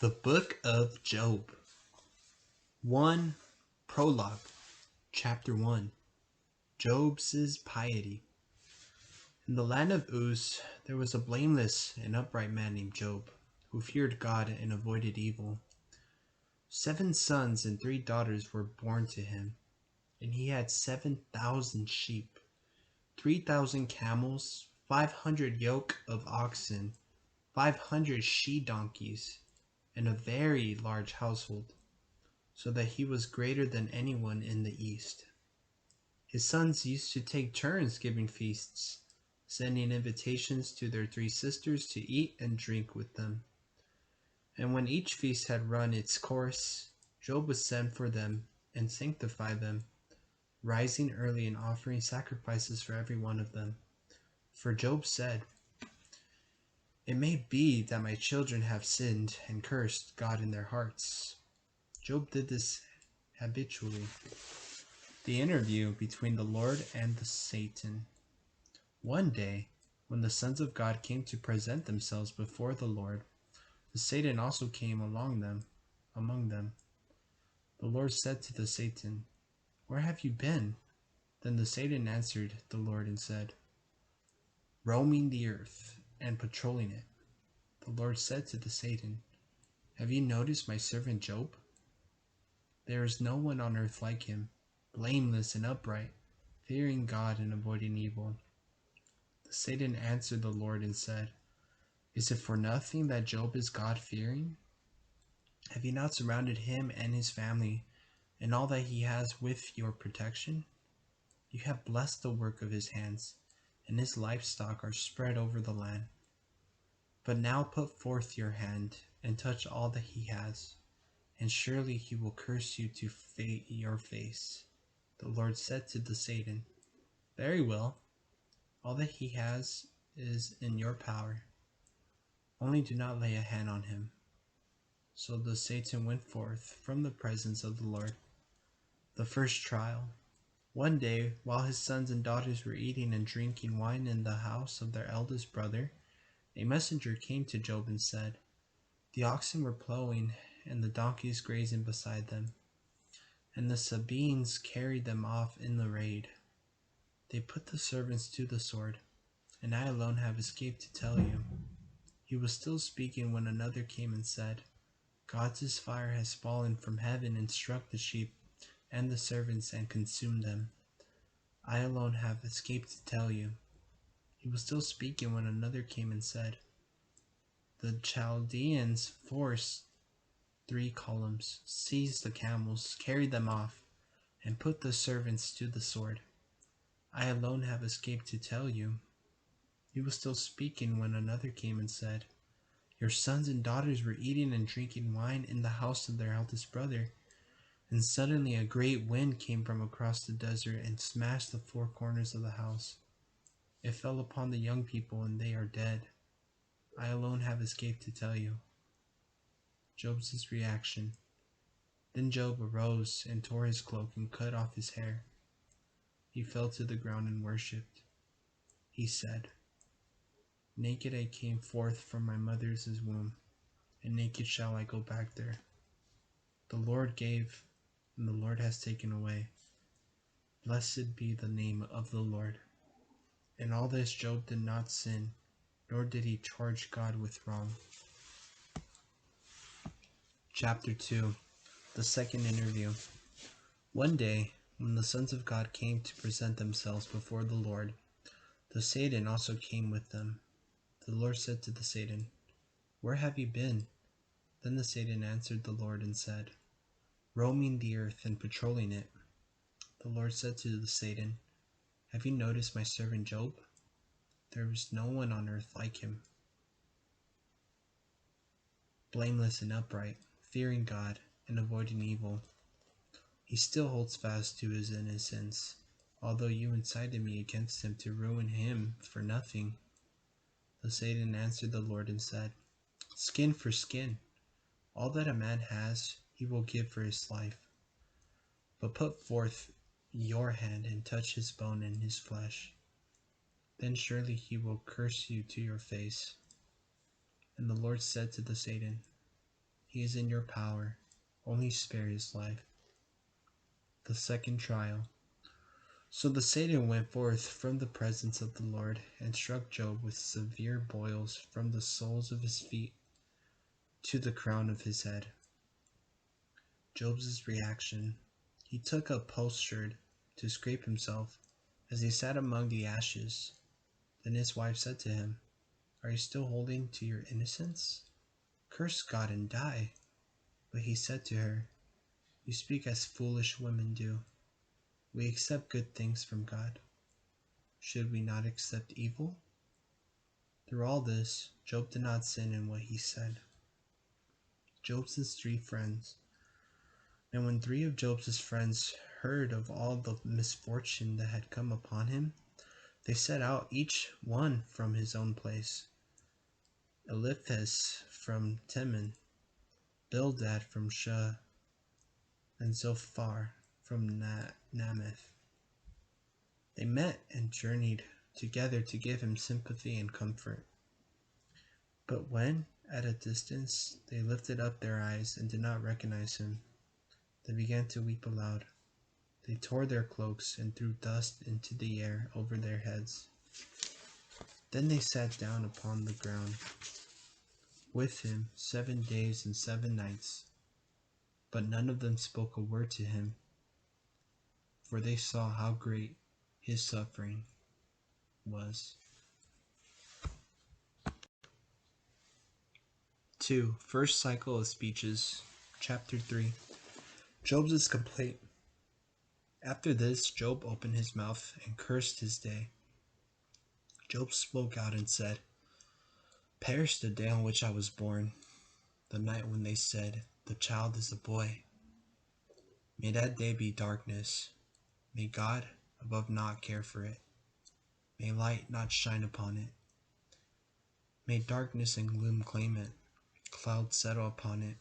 The Book of Job. 1. Prologue. Chapter 1. Job's Piety. In the land of Uz, there was a blameless and upright man named Job, who feared God and avoided evil. 7 sons and 3 daughters were born to him, and he had 7,000 sheep, 3,000 camels, 500 yoke of oxen, 500 she-donkeys, and a very large household, so that he was greater than anyone in the East. His sons used to take turns giving feasts, sending invitations to their 3 sisters to eat and drink with them. And when each feast had run its course, Job would send for them and sanctify them, rising early and offering sacrifices for every one of them. For Job said, "It may be that my children have sinned and cursed God in their hearts." Job did this habitually. The interview between the Lord and the Satan. One day, when the sons of God came to present themselves before the Lord, the Satan also came among them. The Lord said to the Satan, "Where have you been?" Then the Satan answered the Lord and said, "Roaming the earth and patrolling it." The Lord said to the Satan, "Have you noticed my servant Job? There is no one on earth like him, blameless and upright, fearing God and avoiding evil." The Satan answered the Lord and said, "Is it for nothing that Job is God-fearing? Have you not surrounded him and his family and all that he has with your protection? You have blessed the work of his hands, and his livestock are spread over the land. But now put forth your hand and touch all that he has, and surely he will curse you to your face." The Lord said to the Satan, "Very well, all that he has is in your power. Only do not lay a hand on him." So the Satan went forth from the presence of the Lord. The first trial. One day, while his sons and daughters were eating and drinking wine in the house of their eldest brother, a messenger came to Job and said, "The oxen were plowing and the donkeys grazing beside them, and the Sabeans carried them off in the raid. They put the servants to the sword, and I alone have escaped to tell you." He was still speaking when another came and said, "God's fire has fallen from heaven and struck the sheep and the servants and consumed them. I alone have escaped to tell you." He was still speaking when another came and said, "The Chaldeans forced 3 columns, seized the camels, carried them off, and put the servants to the sword. I alone have escaped to tell you." He was still speaking when another came and said, "Your sons and daughters were eating and drinking wine in the house of their eldest brother, and suddenly a great wind came from across the desert and smashed the 4 corners of the house. It fell upon the young people, and they are dead. I alone have escaped to tell you." Job's reaction. Then Job arose and tore his cloak and cut off his hair. He fell to the ground and worshipped. He said, "Naked I came forth from my mother's womb, and naked shall I go back there. The Lord gave, and the Lord has taken away. Blessed be the name of the Lord." In all this Job did not sin, nor did he charge God with wrong. Chapter 2. The second interview. One day, when the sons of God came to present themselves before the Lord, the Satan also came with them. The Lord said to the Satan, "Where have you been?" Then the Satan answered the Lord and said, "Roaming the earth and patrolling it." The Lord said to the Satan, "Have you noticed my servant Job? There is no one on earth like him, blameless and upright, fearing God and avoiding evil. He still holds fast to his innocence, although you incited me against him to ruin him for nothing." The Satan answered the Lord and said, "Skin for skin. All that a man has, he will give for his life. But put forth your hand and touch his bone and his flesh. Then surely he will curse you to your face." And the Lord said to the Satan, He is in your power. Only spare his life. The second trial. So the Satan went forth from the presence of the Lord and struck Job with severe boils from the soles of his feet to the crown of his head. Job's reaction. He took a potsherd to scrape himself as he sat among the ashes. Then his wife said to him, "Are you still holding to your innocence? Curse God and die." But he said to her, "You speak as foolish women do. We accept good things from God. Should we not accept evil?" Through all this, Job did not sin in what he said. Job's three friends. And when three of Job's friends heard of all the misfortune that had come upon him, they set out each one from his own place. Eliphas from Teman, Bildad from Shah, and Zophar from Namath. They met and journeyed together to give him sympathy and comfort. But when, at a distance, they lifted up their eyes and did not recognize him, they began to weep aloud. They tore their cloaks and threw dust into the air over their heads. Then they sat down upon the ground with him 7 days and 7 nights, but none of them spoke a word to him, for they saw how great his suffering was. 2. First cycle of speeches. Chapter 3. Job's complaint. After this, Job opened his mouth and cursed his day. Job spoke out and said, "Perish the day on which I was born, the night when they said, 'The child is a boy.' May that day be darkness. May God above not care for it. May light not shine upon it. May darkness and gloom claim it. Clouds settle upon it.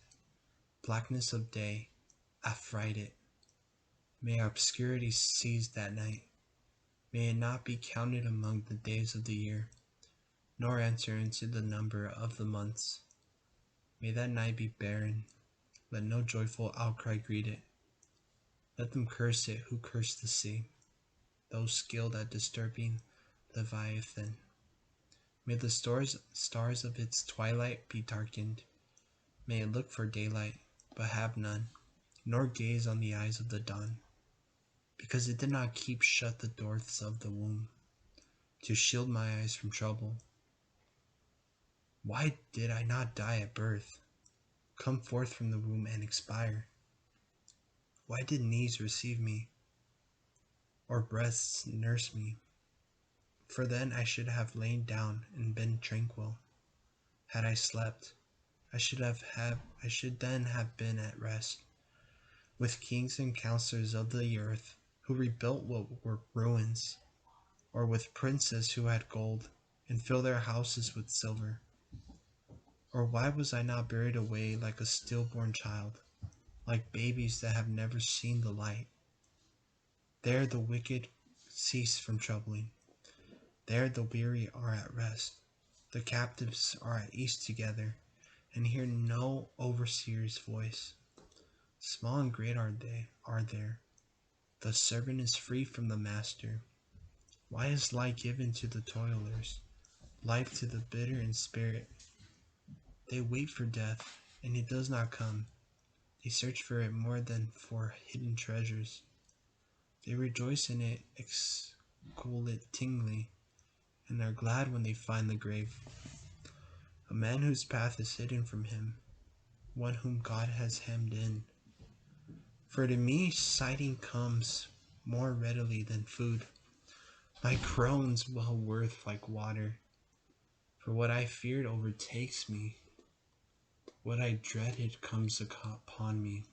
Blackness of day affright it. May obscurity seize that night. May it not be counted among the days of the year, nor enter into the number of the months. May that night be barren. Let no joyful outcry greet it. Let them curse it who curse the sea, those skilled at disturbing Leviathan. May the stars of its twilight be darkened. May it look for daylight, but have none, nor gaze on the eyes of the dawn, because it did not keep shut the doors of the womb, to shield my eyes from trouble. Why did I not die at birth, come forth from the womb and expire? Why did knees receive me, or breasts nurse me? For then I should have lain down and been tranquil. Had I slept, I should then have been at rest, with kings and counselors of the earth who rebuilt what were ruins, or with princes who had gold and filled their houses with silver. Or why was I not buried away like a stillborn child, like babies that have never seen the light? There the wicked cease from troubling. There the weary are at rest. The captives are at ease together, and hear no overseer's voice. Small and great are there. The servant is free from the master. Why is light given to the toilers, life to the bitter in spirit? They wait for death, and it does not come. They search for it more than for hidden treasures. They rejoice in it exultingly, and are glad when they find the grave. A man whose path is hidden from him, one whom God has hemmed in. For to me sighting comes more readily than food, my groans well worth like water. For what I feared overtakes me, what I dreaded comes upon me.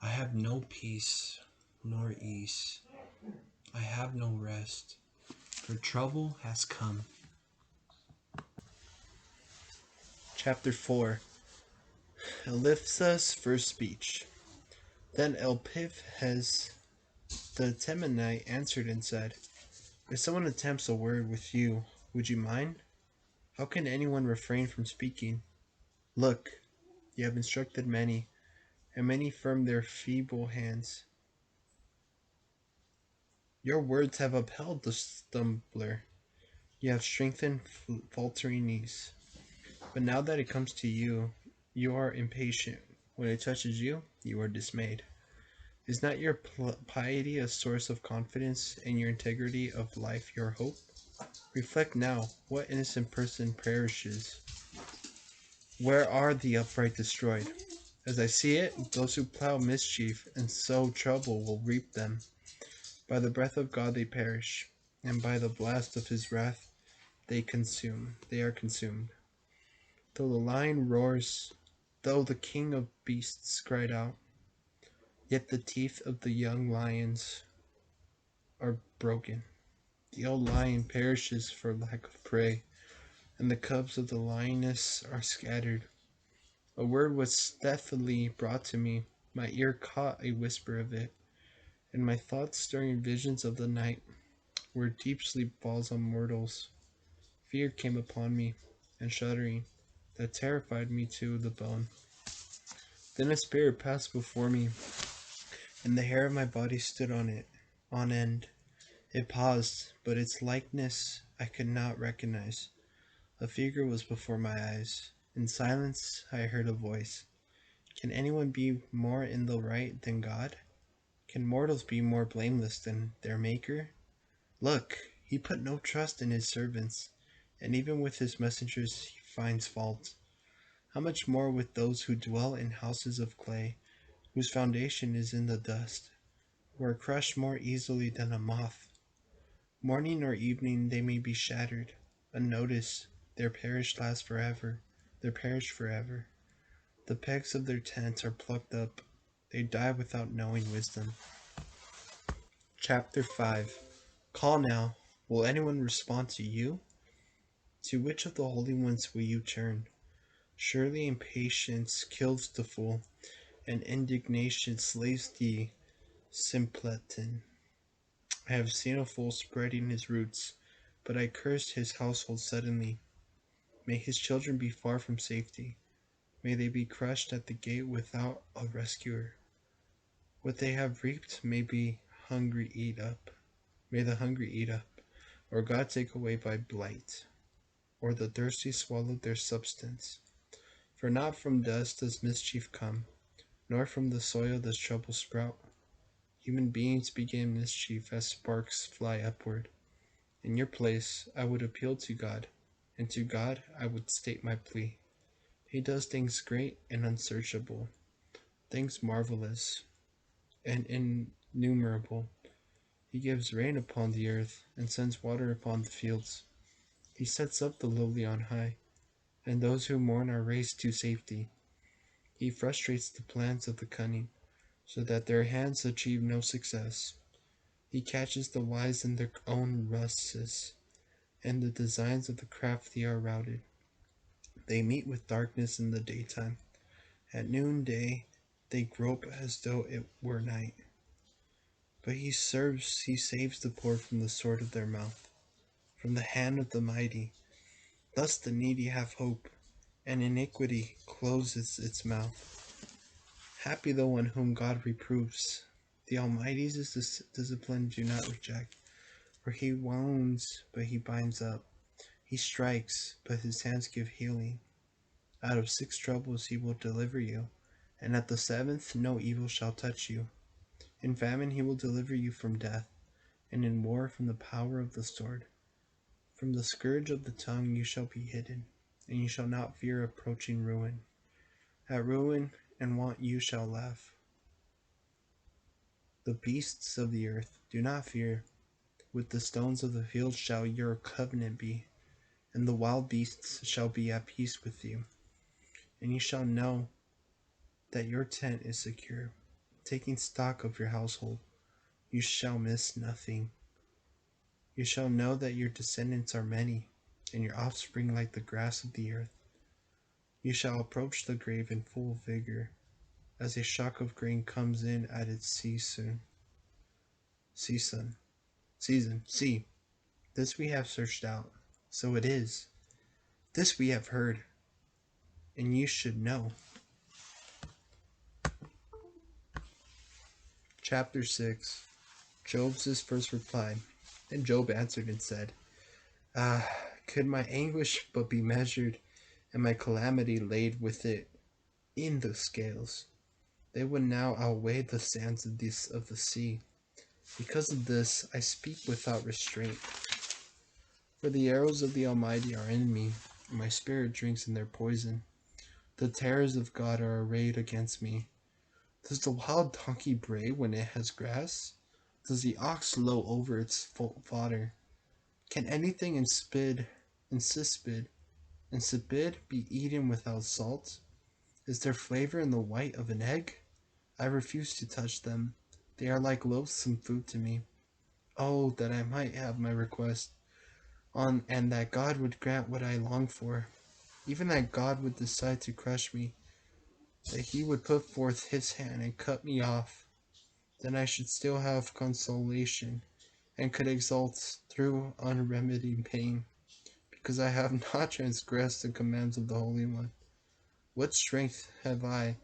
I have no peace nor ease, I have no rest, for trouble has come. Chapter 4. Eliphas' first speech. Then Eliphas the Temanite answered and said, "If someone attempts a word with you, would you mind? How can anyone refrain from speaking? Look, You have instructed many, and many firm their feeble hands. Your words have upheld the stumbler. You have strengthened faltering knees. But now that it comes to you, you are impatient. When it touches you, you are dismayed. Is not your piety a source of confidence, and your integrity of life your hope? Reflect now, what innocent person perishes? Where are the upright destroyed? As I see it, those who plow mischief and sow trouble will reap them. By the breath of God they perish, and by the blast of his wrath they are consumed. Though the lion roars, though the king of beasts cried out, yet the teeth of the young lions are broken. The old lion perishes for lack of prey, and the cubs of the lioness are scattered. A word was stealthily brought to me, my ear caught a whisper of it, and my thoughts stirring visions of the night, where deep sleep falls on mortals. Fear came upon me, and shuddering, that terrified me to the bone. Then a spirit passed before me, and the hair of my body stood on end. It paused, but its likeness I could not recognize. A figure was before my eyes. In silence I heard a voice. Can anyone be more in the right than God? Can mortals be more blameless than their Maker? Look, he put no trust in his servants, and even with his messengers he finds fault. How much more with those who dwell in houses of clay, whose foundation is in the dust, who are crushed more easily than a moth. Morning or evening they may be shattered, unnoticed, their perish lasts forever, their perish forever. The pegs of their tents are plucked up, they die without knowing wisdom. Chapter 5. Call now, will anyone respond to you? To which of the holy ones will you turn? Surely impatience kills the fool, and indignation slays the simpleton. I have seen a fool spreading his roots, but I cursed his household suddenly. May his children be far from safety. May they be crushed at the gate without a rescuer. What they have reaped may be hungry eat up. May the hungry eat up, or God take away by blight, or the thirsty swallow their substance. For not from dust does mischief come, nor from the soil does trouble sprout. Human beings begin mischief as sparks fly upward. In your place, I would appeal to God, and to God I would state my plea. He does things great and unsearchable, things marvelous and innumerable. He gives rain upon the earth, and sends water upon the fields. He sets up the lowly on high, and those who mourn are raised to safety. He frustrates the plans of the cunning, so that their hands achieve no success. He catches the wise in their own ruses, and the designs of the crafty are routed. They meet with darkness in the daytime. At noonday they grope as though it were night. But he saves the poor from the sword of their mouth, from the hand of the mighty. Thus the needy have hope, and iniquity closes its mouth. Happy the one whom God reproves. The Almighty's discipline do not reject, for he wounds, but he binds up. He strikes, but his hands give healing. Out of 6 troubles he will deliver you, and at the 7th no evil shall touch you. In famine he will deliver you from death, and in war from the power of the sword. From the scourge of the tongue you shall be hidden, and you shall not fear approaching ruin. At ruin and want you shall laugh. The beasts of the earth do not fear. With the stones of the field shall your covenant be, and the wild beasts shall be at peace with you. And you shall know that your tent is secure. Taking stock of your household, you shall miss nothing. You shall know that your descendants are many, and your offspring like the grass of the earth. You shall approach the grave in full vigor, as a shock of grain comes in at its season. See, this we have searched out. So it is. This we have heard, and you should know. Chapter 6. Job's first reply. Then Job answered and said, Ah, could my anguish but be measured, and my calamity laid with it in the scales, they would now outweigh the sands of the sea. Because of this, I speak without restraint. For the arrows of the Almighty are in me, and my spirit drinks in their poison. The terrors of God are arrayed against me. Does the wild donkey bray when it has grass? Does the ox low over its fodder? Can anything insipid be eaten without salt? Is there flavor in the white of an egg? I refuse to touch them. They are like loathsome food to me. Oh, that I might have my request on, and that God would grant what I long for. Even that God would decide to crush me, that he would put forth his hand and cut me off. Then I should still have consolation, and could exult through unremedied pain, because I have not transgressed the commands of the Holy One. What strength have I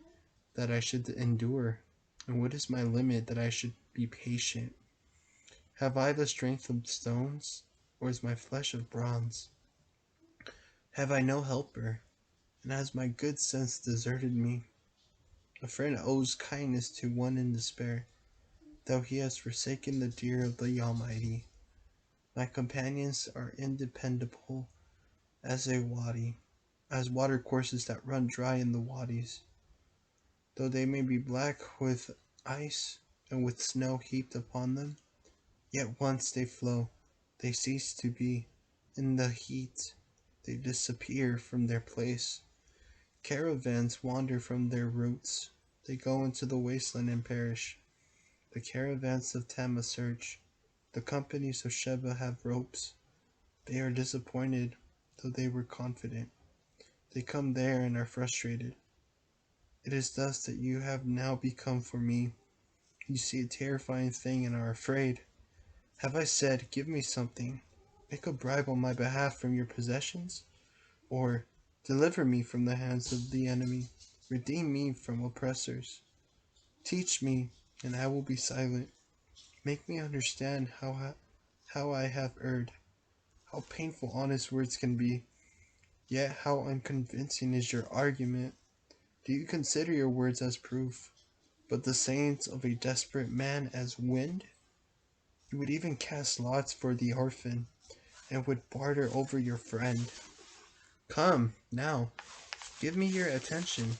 that I should endure? And what is my limit that I should be patient? Have I the strength of stones, or is my flesh of bronze? Have I no helper, and has my good sense deserted me? A friend owes kindness to one in despair, though he has forsaken the dear of the Almighty. My companions are independable as a wadi, as watercourses that run dry in the wadis. Though they may be black with ice and with snow heaped upon them, yet once they flow, they cease to be. In the heat, they disappear from their place. Caravans wander from their routes. They go into the wasteland and perish. The caravans of Tema search. The companies of Sheba have ropes. They are disappointed, though they were confident. They come there and are frustrated. It is thus that you have now become for me. You see a terrifying thing and are afraid. Have I said, give me something? Make a bribe on my behalf from your possessions? Or, deliver me from the hands of the enemy. Redeem me from oppressors. Teach me, and I will be silent. Make me understand how I have erred. How painful honest words can be. Yet how unconvincing is your argument. Do you consider your words as proof, but the sayings of a desperate man as wind? You would even cast lots for the orphan, and would barter over your friend. Come, now, give me your attention.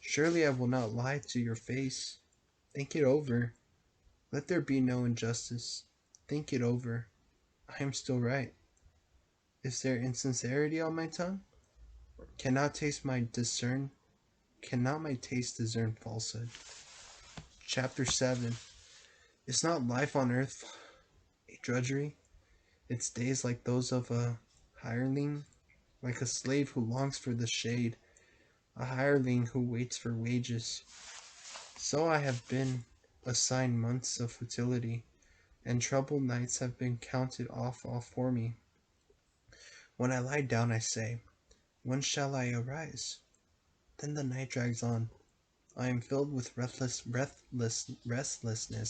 Surely I will not lie to your face. Think it over. Let there be no injustice. Think it over. I am still right. Is there insincerity on my tongue? Cannot my taste discern falsehood? Chapter 7. Is not life on earth a drudgery? Its days like those of a hireling, like a slave who longs for the shade, a hireling who waits for wages. So I have been assigned months of futility, and troubled nights have been counted off all for me. When I lie down, I say, when shall I arise? Then the night drags on. I am filled with restlessness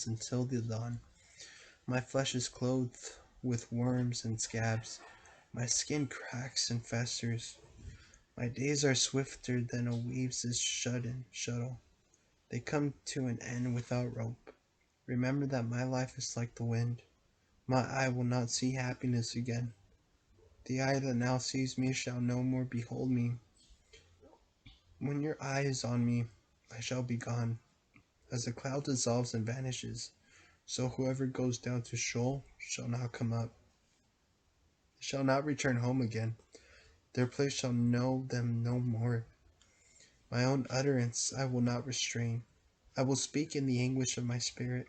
until the dawn. My flesh is clothed with worms and scabs. My skin cracks and festers. My days are swifter than a weave's shuttle. They come to an end without rope. Remember that my life is like the wind. My eye will not see happiness again. The eye that now sees me shall no more behold me. When your eye is on me, I shall be gone. As the cloud dissolves and vanishes, so whoever goes down to Sheol shall not come up, shall not return home again. Their place shall know them no more. My own utterance I will not restrain. I will speak in the anguish of my spirit.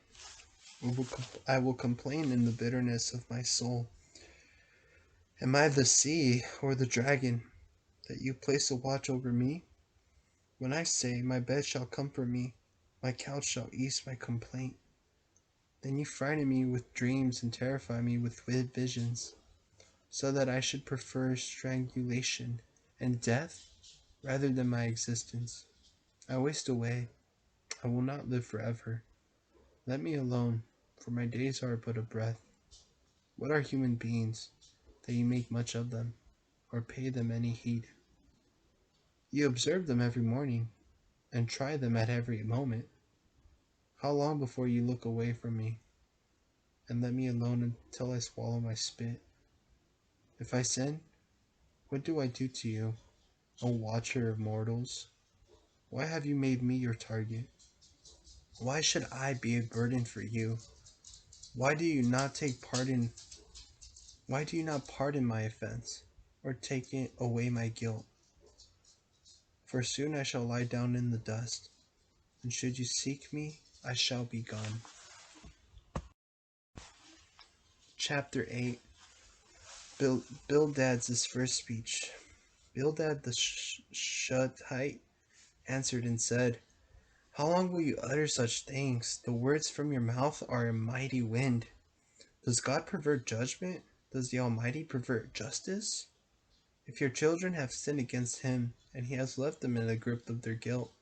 I will complain in the bitterness of my soul. Am I the sea or the dragon, that you place a watch over me? When I say, my bed shall comfort me, my couch shall ease my complaint, then you frighten me with dreams and terrify me with visions, so that I should prefer strangulation and death rather than my existence. I waste away. I will not live forever. Let me alone, for my days are but a breath. What are human beings, that you make much of them, or pay them any heed? You observe them every morning, and try them at every moment. How long before you look away from me, and let me alone until I swallow my spit? If I sin, what do I do to you, O watcher of mortals? Why have you made me your target? Why should I be a burden for you? Why do you not pardon my offense, or take away my guilt? For soon I shall lie down in the dust, and should you seek me, I shall be gone. Chapter 8. Bildad's first speech. Bildad the Shuhite answered and said, How long will you utter such things? The words from your mouth are a mighty wind. Does God pervert judgment? Does the Almighty pervert justice? If your children have sinned against him, and he has left them in the grip of their guilt,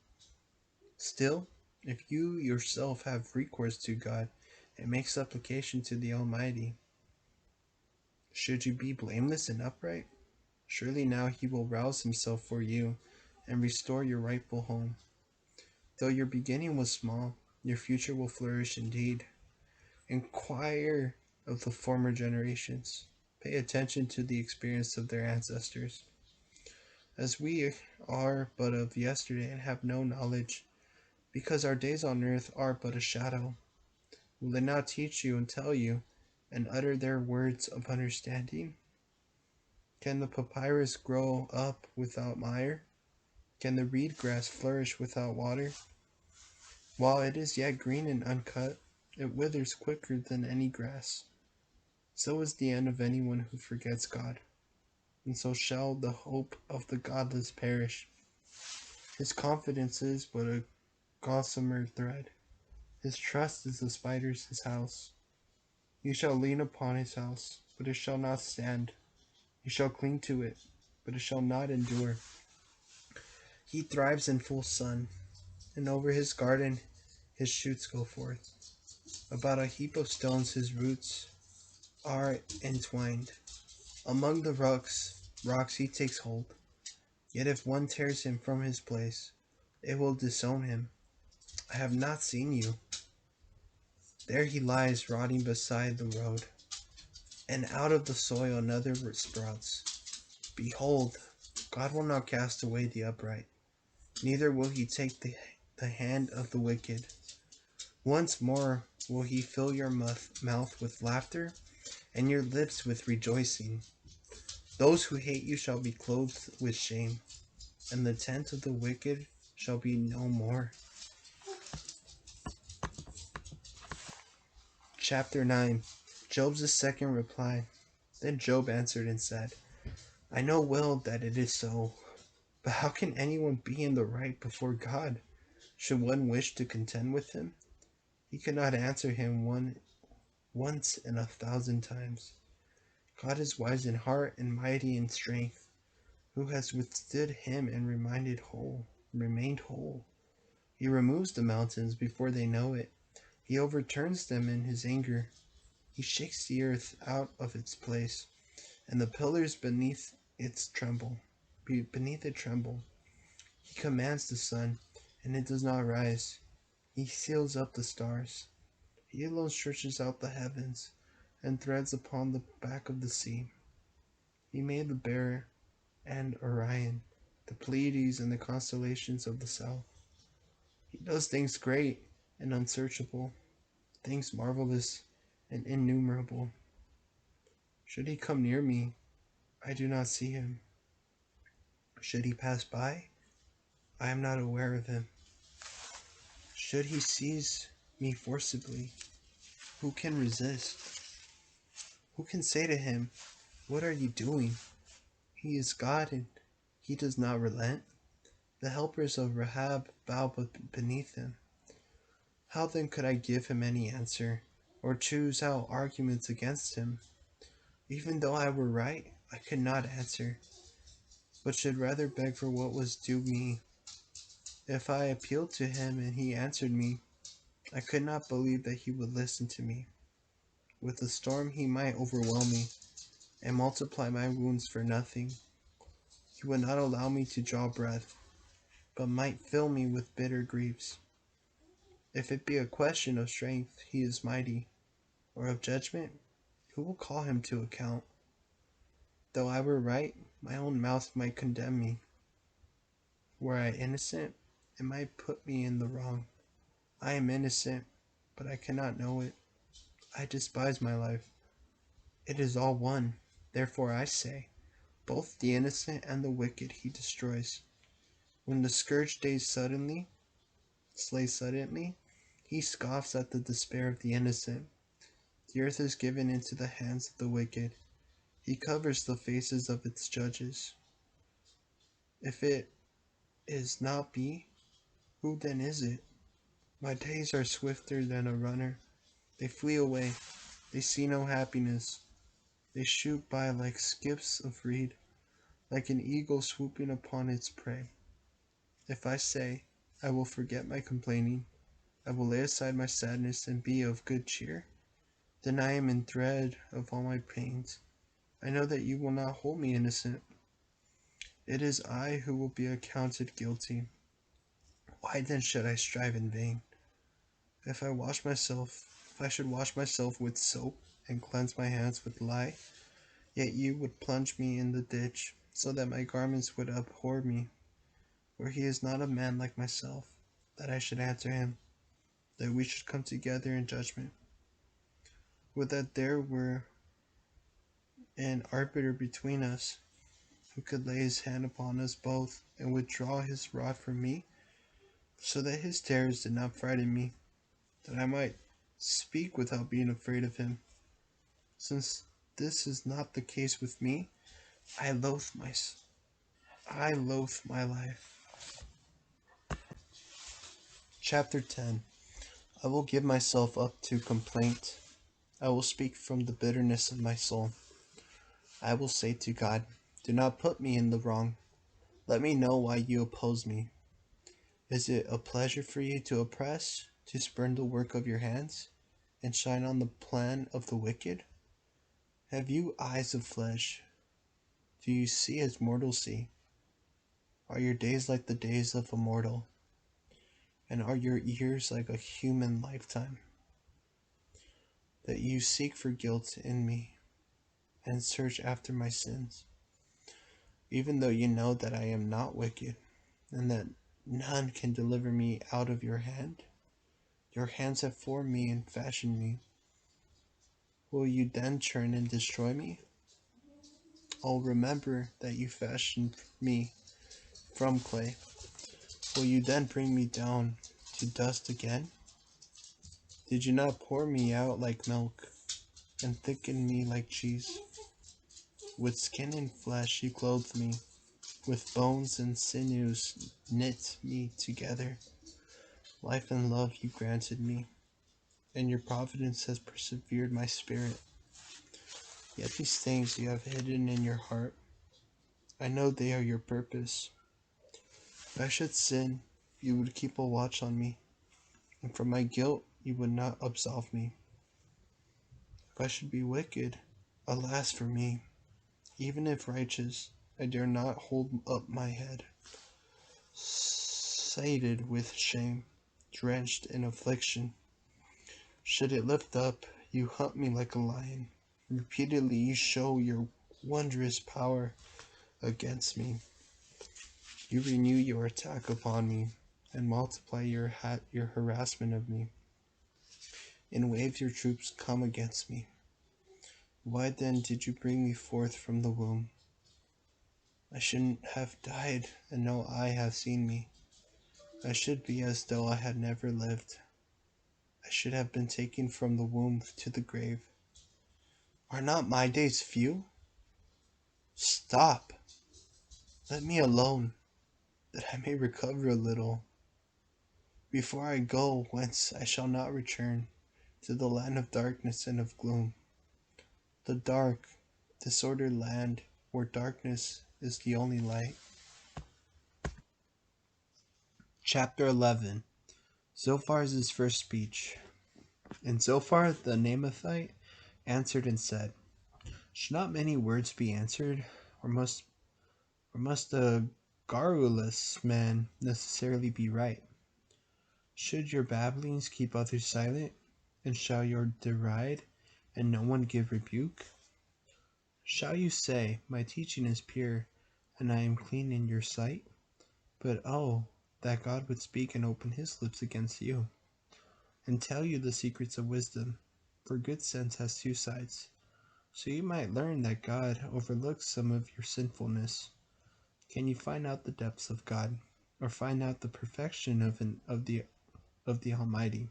still, if you yourself have recourse to God and make supplication to the Almighty, should you be blameless and upright? Surely now he will rouse himself for you and restore your rightful home. Though your beginning was small, your future will flourish indeed. Inquire of the former generations. Pay attention to the experience of their ancestors. As we are but of yesterday and have no knowledge, because our days on earth are but a shadow, will they not teach you and tell you, and utter their words of understanding? Can the papyrus grow up without mire? Can the reed grass flourish without water? While it is yet green and uncut, it withers quicker than any grass. So is the end of anyone who forgets God, and so shall the hope of the godless perish. His confidence is but a gossamer thread. His trust is the spider's his house. You shall lean upon his house, but it shall not stand. You shall cling to it, but it shall not endure. He thrives in full sun, and over his garden his shoots go forth. About a heap of stones his roots are entwined. Among the rocks he takes hold. Yet if one tears him from his place, it will disown him. I have not seen you. There he lies rotting beside the road, and out of the soil another sprouts. Behold, God will not cast away the upright, neither will he take the hand of the wicked. Once more will he fill your mouth with laughter, and your lips with rejoicing. Those who hate you shall be clothed with shame, and the tent of the wicked shall be no more. Chapter 9. Job's second reply. Then Job answered and said, I know well that it is so, but how can anyone be in the right before God? Should one wish to contend with him? He could not answer him once in 1,000 times. God is wise in heart and mighty in strength. Who has withstood him and remained whole? He removes the mountains before they know it. He overturns them in his anger. He shakes the earth out of its place, and the pillars beneath it tremble. He commands the sun, and it does not rise. He seals up the stars. He alone stretches out the heavens, and threads upon the back of the sea. He made the Bear and Orion, the Pleiades and the constellations of the south. He does things great and unsearchable, things marvelous and innumerable. Should he come near me, I do not see him. Should he pass by, I am not aware of him. Should he seize me forcibly, who can resist? Who can say to him, What are you doing? He is God, and he does not relent. The helpers of Rahab bow beneath him. How then could I give him any answer, or choose out arguments against him? Even though I were right, I could not answer, but should rather beg for what was due me. If I appealed to him and he answered me, I could not believe that he would listen to me. With a storm he might overwhelm me and multiply my wounds for nothing. He would not allow me to draw breath, but might fill me with bitter griefs. If it be a question of strength, he is mighty, or of judgment, who will call him to account? Though I were right, my own mouth might condemn me. Were I innocent, it might put me in the wrong. I am innocent, but I cannot know it. I despise my life. It is all one. Therefore I say, both the innocent and the wicked he destroys. When the scourge slays suddenly, he scoffs at the despair of the innocent. The earth is given into the hands of the wicked. He covers the faces of its judges. If it is not me, who then is it? My days are swifter than a runner. They flee away. They see no happiness. They shoot by like skips of reed, like an eagle swooping upon its prey. If I say, I will forget my complaining, I will lay aside my sadness and be of good cheer, then I am in dread of all my pains. I know that you will not hold me innocent. It is I who will be accounted guilty. Why then should I strive in vain? If I should wash myself with soap and cleanse my hands with lye, yet you would plunge me in the ditch, so that my garments would abhor me. For he is not a man like myself, that I should answer him, that we should come together in judgment. Would that there were an arbiter between us, who could lay his hand upon us both, and withdraw his rod from me, so that his terrors did not frighten me, that I might speak without being afraid of him. Since this is not the case with me, I loathe my, I loathe my life. Chapter 10. I will give myself up to complaint. I will speak from the bitterness of my soul. I will say to God, do not put me in the wrong. Let me know why you oppose me. Is it a pleasure for you to oppress, to spurn the work of your hands, and shine on the plan of the wicked? Have you eyes of flesh? Do you see as mortals see? Are your days like the days of a mortal? And are your years like a human lifetime? That you seek for guilt in me, and search after my sins, even though you know that I am not wicked, and that none can deliver me out of your hand. Your hands have formed me and fashioned me. Will you then turn and destroy me? Oh, remember that you fashioned me from clay. Will you then bring me down to dust again? Did you not pour me out like milk, and thicken me like cheese? With skin and flesh you clothed me, with bones and sinews knit me together. Life and love you granted me, and your providence has persevered my spirit. Yet these things you have hidden in your heart. I know they are your purpose. If I should sin, you would keep a watch on me, and from my guilt you would not absolve me. If I should be wicked, alas for me! Even if righteous, I dare not hold up my head. Sated with shame, drenched in affliction, should it lift up, you hunt me like a lion. Repeatedly you show your wondrous power against me. You renew your attack upon me, and multiply your harassment of me. In waves your troops come against me. Why then did you bring me forth from the womb? I shouldn't have died, and no eye have seen me. I should be as though I had never lived. I should have been taken from the womb to the grave. Are not my days few? Stop! Let me alone, that I may recover a little, before I go whence I shall not return, to the land of darkness and of gloom. The dark, disordered land where darkness is the only light. Chapter 11. Zophar's first speech. And Zophar the Naamathite answered and said, should not many words be answered, or must a garrulous man necessarily be right? Should your babblings keep others silent, and shall you deride, and no one give rebuke? Shall you say, my teaching is pure, and I am clean in your sight? But oh, that God would speak and open his lips against you, and tell you the secrets of wisdom, for good sense has two sides. So you might learn that God overlooks some of your sinfulness. Can you find out the depths of God, or find out the perfection of the Almighty?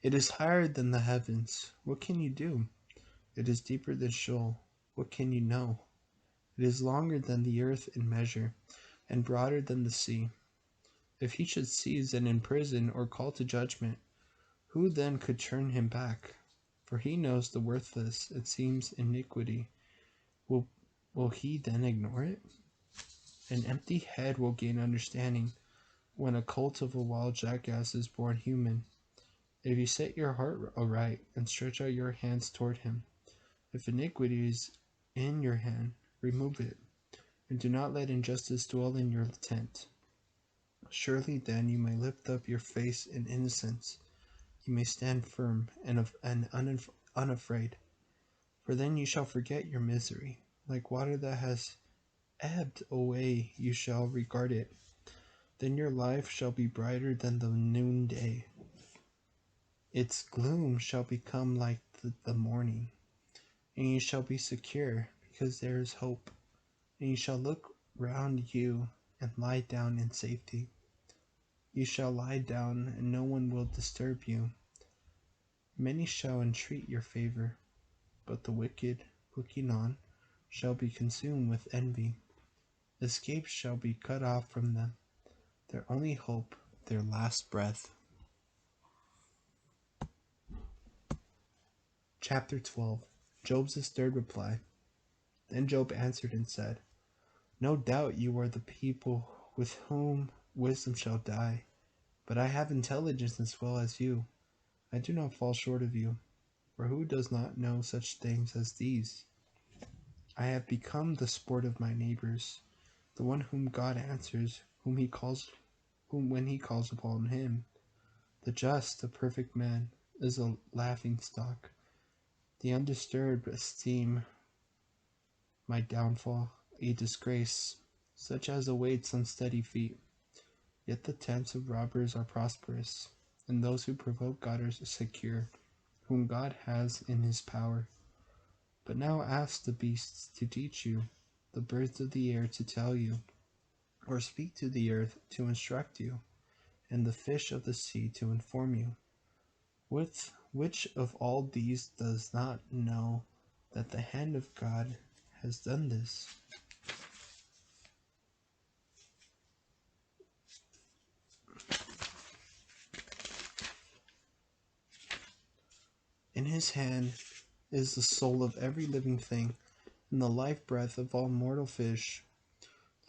It is higher than the heavens. What can you do? It is deeper than Sheol. What can you know? It is longer than the earth in measure, and broader than the sea. If he should seize and imprison or call to judgment, who then could turn him back? For he knows the worthless, it seems iniquity. Will, will he then ignore it? An empty head will gain understanding when a colt of a wild jackass is born human. If you set your heart aright and stretch out your hands toward him, if iniquity is in your hand, remove it, and do not let injustice dwell in your tent. Surely then you may lift up your face in innocence. You may stand firm and unafraid. For then you shall forget your misery. Like water that has ebbed away, you shall regard it. Then your life shall be brighter than the noonday. Its gloom shall become like the morning. And you shall be secure, because there is hope. And you shall look round you and lie down in safety. You shall lie down, and no one will disturb you. Many shall entreat your favor, but the wicked, looking on, shall be consumed with envy. Escape shall be cut off from them, their only hope, their last breath. Chapter 12. Job's third reply. Then Job answered and said, no doubt you are the people with whom wisdom shall die, but I have intelligence as well as you. I do not fall short of you, for who does not know such things as these? I have become the sport of my neighbors, the one whom God answers, whom when he calls upon him. The just, the perfect man, is a laughing stock. The undisturbed esteem my downfall a disgrace, such as awaits unsteady feet. Yet the tents of robbers are prosperous, and those who provoke God are secure, whom God has in his power. But now ask the beasts to teach you, the birds of the air to tell you, or speak to the earth to instruct you, and the fish of the sea to inform you. Which of all these does not know that the hand of God has done this? In his hand is the soul of every living thing, and the life breath of all mortal fish.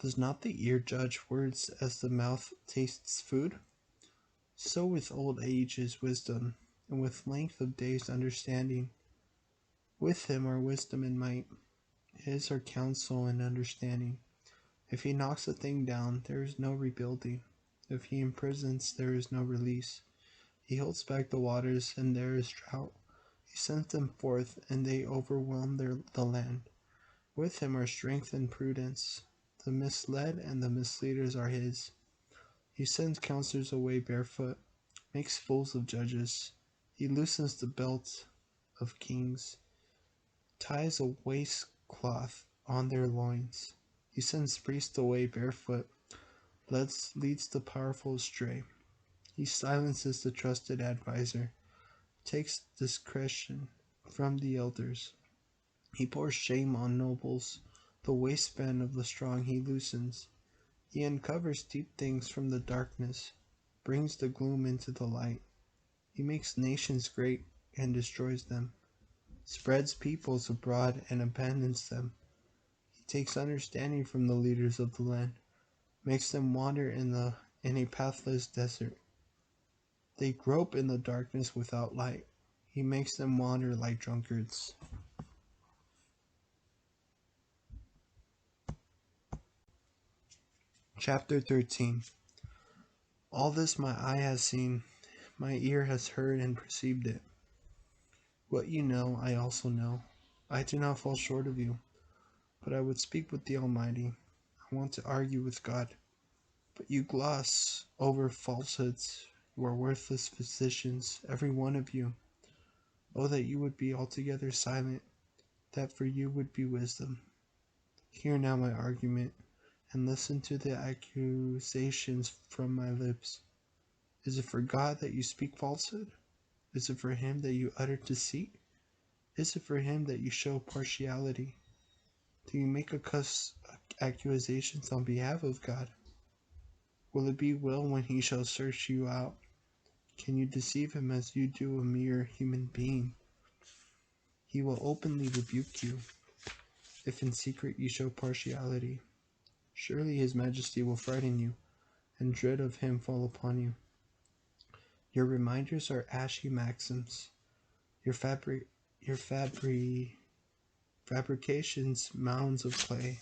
Does not the ear judge words as the mouth tastes food? So with old age is wisdom, and with length of days understanding. With him are wisdom and might, his are counsel and understanding. If he knocks a thing down, there is no rebuilding. If he imprisons, there is no release. He holds back the waters, and there is drought. He sends them forth, and they overwhelm the land. With him are strength and prudence. The misled and the misleaders are his. He sends counselors away barefoot, makes fools of judges. He loosens the belt of kings, ties a waistcloth on their loins. He sends priests away barefoot, leads the powerful astray. He silences the trusted adviser, takes discretion from the elders. He pours shame on nobles, the waistband of the strong he loosens. He uncovers deep things from the darkness, brings the gloom into the light. He makes nations great and destroys them, spreads peoples abroad and abandons them. He takes understanding from the leaders of the land, makes them wander in a pathless desert. They grope in the darkness without light. He makes them wander like drunkards. Chapter 13. All this my eye has seen, my ear has heard and perceived it. What you know, I also know. I do not fall short of you, but I would speak with the Almighty. I want to argue with God, but you gloss over falsehoods. You are worthless physicians, every one of you. Oh, that you would be altogether silent, that for you would be wisdom. Hear now my argument, and listen to the accusations from my lips. Is it for God that you speak falsehood? Is it for him that you utter deceit? Is it for him that you show partiality? Do you make accusations on behalf of God? Will it be well when he shall search you out? Can you deceive him as you do a mere human being? He will openly rebuke you, if in secret you show partiality. Surely his majesty will frighten you, and dread of him fall upon you. Your reminders are ashy maxims, your fabrications mounds of clay.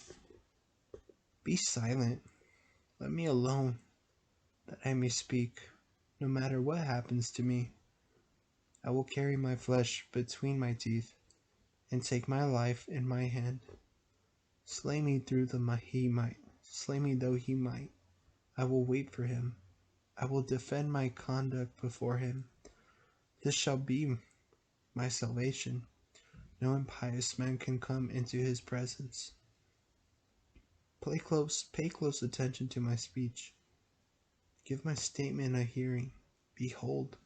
Be silent, let me alone, that I may speak, no matter what happens to me. I will carry my flesh between my teeth, and take my life in my hand. Slay me slay me though he might. I will wait for him. I will defend my conduct before him. This shall be my salvation. No impious man can come into his presence. Pay close attention to my speech. Give my statement a hearing. Behold,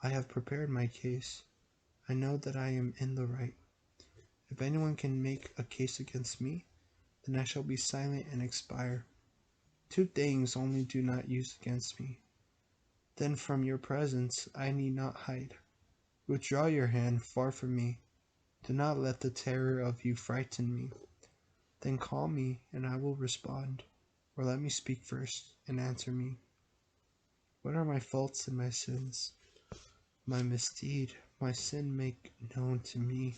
I have prepared my case. I know that I am in the right. If anyone can make a case against me, then I shall be silent and expire. 2 things only do not use against me. Then from your presence I need not hide. Withdraw your hand far from me. Do not let the terror of you frighten me. Then call me, and I will respond. Or let me speak first, and answer me. What are my faults and my sins? My misdeed, my sin make known to me.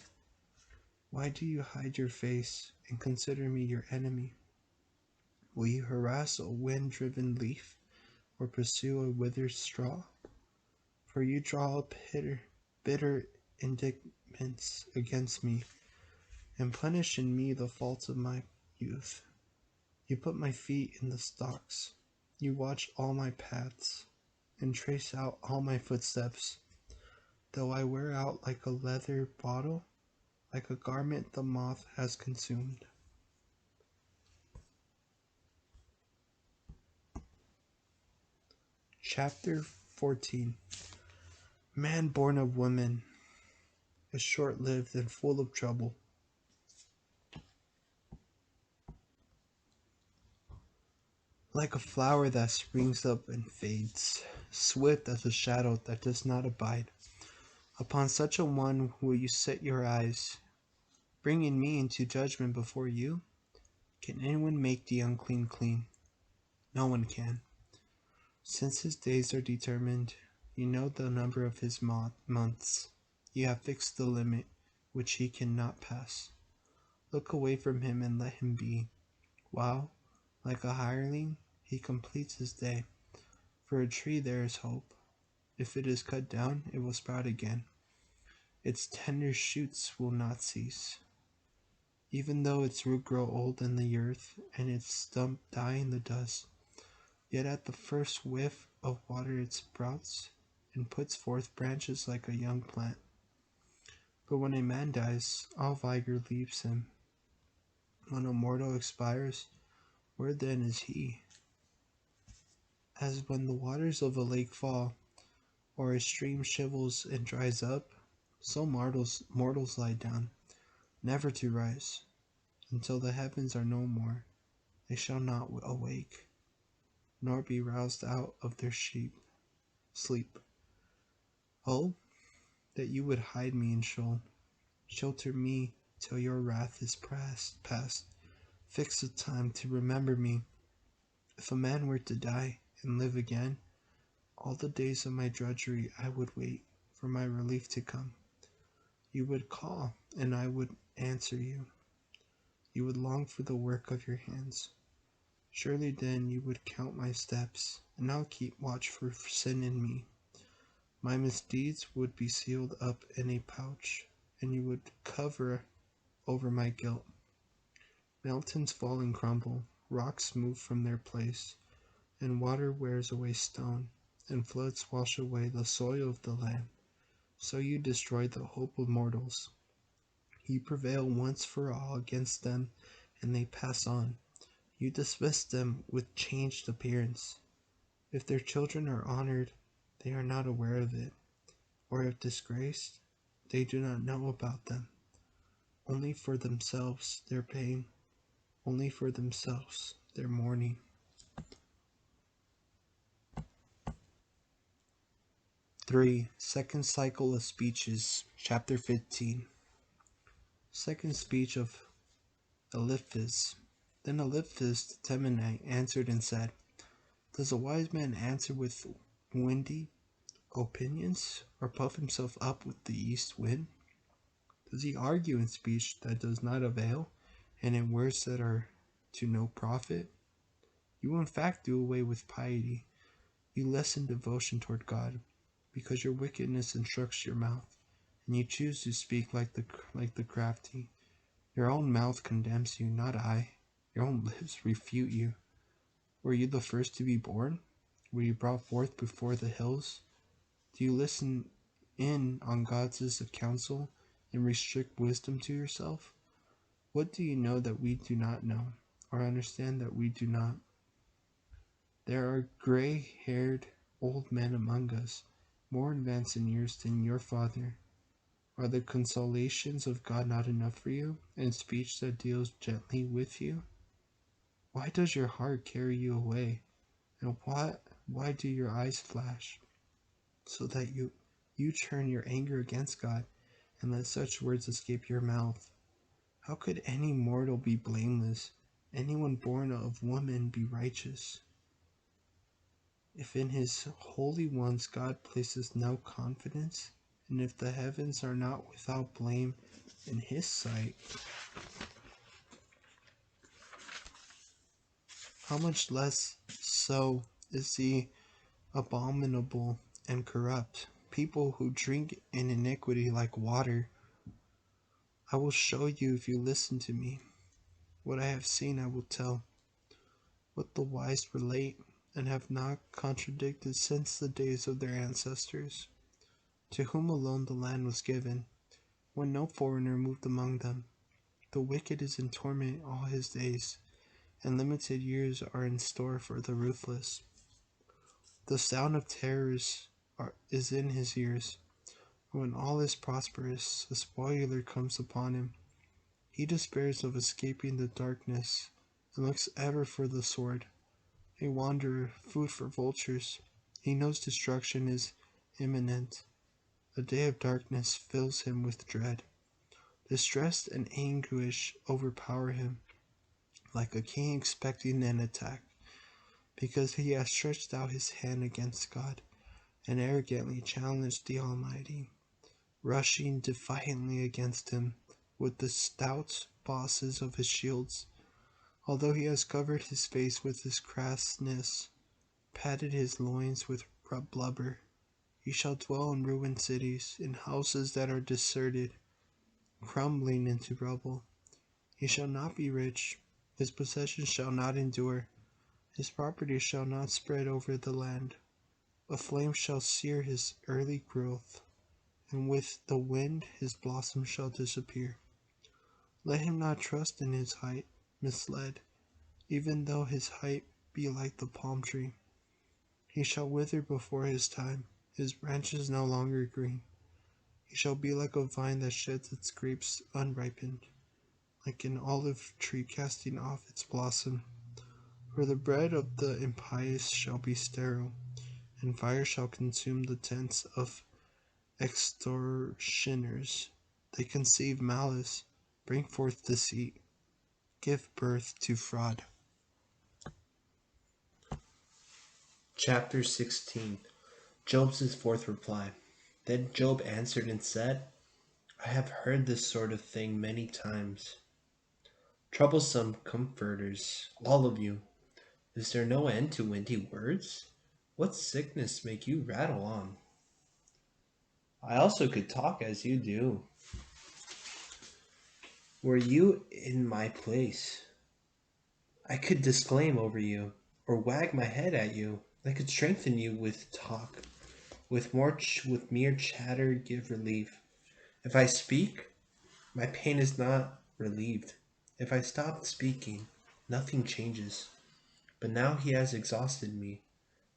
Why do you hide your face, and consider me your enemy? Will you harass a wind-driven leaf, or pursue a withered straw? For you draw up bitter indictments against me, and punish in me the faults of my youth. You put my feet in the stocks. You watch all my paths, and trace out all my footsteps. Though I wear out like a leather bottle, like a garment the moth has consumed. Chapter 14. Man born of woman is short-lived and full of trouble. Like a flower that springs up and fades, swift as a shadow that does not abide. Upon such a one will you set your eyes, bringing me into judgment before you? Can anyone make the unclean clean? No one can. Since his days are determined, you know the number of his months. You have fixed the limit which he cannot pass. Look away from him and let him be, while, like a hireling, he completes his day. For a tree there is hope. If it is cut down, it will sprout again. Its tender shoots will not cease. Even though its root grow old in the earth, and its stump die in the dust, yet at the first whiff of water it sprouts, and puts forth branches like a young plant. But when a man dies, all vigor leaves him. When a mortal expires, where then is he? As when the waters of a lake fall, or a stream shrivels and dries up, so mortals lie down, never to rise. Until the heavens are no more, they shall not awake, nor be roused out of their sleep. Oh, that you would hide me in Sheol, shelter me till your wrath is past. Fix a time to remember me. If a man were to die and live again, All the days of my drudgery I would wait for my relief to come. You would call, and I would answer you. You would long for the work of your hands. Surely then you would count my steps, and not keep watch for sin in me. My misdeeds would be sealed up in a pouch, and you would cover over my guilt. Mountains fall and crumble, rocks move from their place, and water wears away stone, and floods wash away the soil of the land. So you destroy the hope of mortals. You prevail once for all against them, and they pass on. You dismiss them with changed appearance. If their children are honored, they are not aware of it, or if disgraced, they do not know about them. Only for themselves their pain, only for themselves their mourning. 3. Second Cycle of Speeches, Chapter 15. Second Speech of Eliphas. Then Eliphas the Temanite answered and said, Does a wise man answer with windy opinions, or puff himself up with the east wind? Does he argue in speech that does not avail, and in words that are to no profit? You in fact do away with piety. You lessen devotion toward God, because your wickedness instructs your mouth, and you choose to speak like the crafty. Your own mouth condemns you, not I. Your own lips refute you. Were you the first to be born? Were you brought forth before the hills? Do you listen in on God's counsel and restrict wisdom to yourself? What do you know that we do not know, or understand that we do not? There are gray-haired old men among us, more advanced in years than your father. Are the consolations of God not enough for you, and speech that deals gently with you? Why does your heart carry you away, and why do your eyes flash, so that you turn your anger against God, and let such words escape your mouth? How could any mortal be blameless, anyone born of woman be righteous? If in his holy ones God places no confidence, and if the heavens are not without blame in his sight, how much less so is the abominable and corrupt, people who drink in iniquity like water. I will show you if you listen to me. What I have seen I will tell, what the wise relate, and have not contradicted since the days of their ancestors, to whom alone the land was given, when no foreigner moved among them. The wicked is in torment all his days, and limited years are in store for the ruthless. The sound of terrors is in his ears. When all is prosperous, a spoiler comes upon him. He despairs of escaping the darkness, and looks ever for the sword. A wanderer, food for vultures. He knows destruction is imminent. A day of darkness fills him with dread. Distress and anguish overpower him, like a king expecting an attack, because he has stretched out his hand against God, and arrogantly challenged the Almighty, rushing defiantly against him with the stout bosses of his shields. Although he has covered his face with his crassness, padded his loins with blubber, he shall dwell in ruined cities, in houses that are deserted, crumbling into rubble. He shall not be rich, his possessions shall not endure, his property shall not spread over the land. A flame shall sear his early growth, and with the wind his blossoms shall disappear. Let him not trust in his height, misled, even though his height be like the palm tree. He shall wither before his time, his branches no longer green. He shall be like a vine that sheds its grapes unripened, like an olive tree casting off its blossom. For the bread of the impious shall be sterile, and fire shall consume the tents of extortioners. They conceive malice, bring forth deceit, give birth to fraud. Chapter 16. Job's fourth reply. Then Job answered and said, I have heard this sort of thing many times. Troublesome comforters, all of you. Is there no end to windy words? What sickness make you rattle on? I also could talk as you do. Were you in my place, I could disclaim over you, or wag my head at you. I could strengthen you with talk, with mere chatter give relief. If I speak, my pain is not relieved. If I stop speaking, nothing changes. But now he has exhausted me.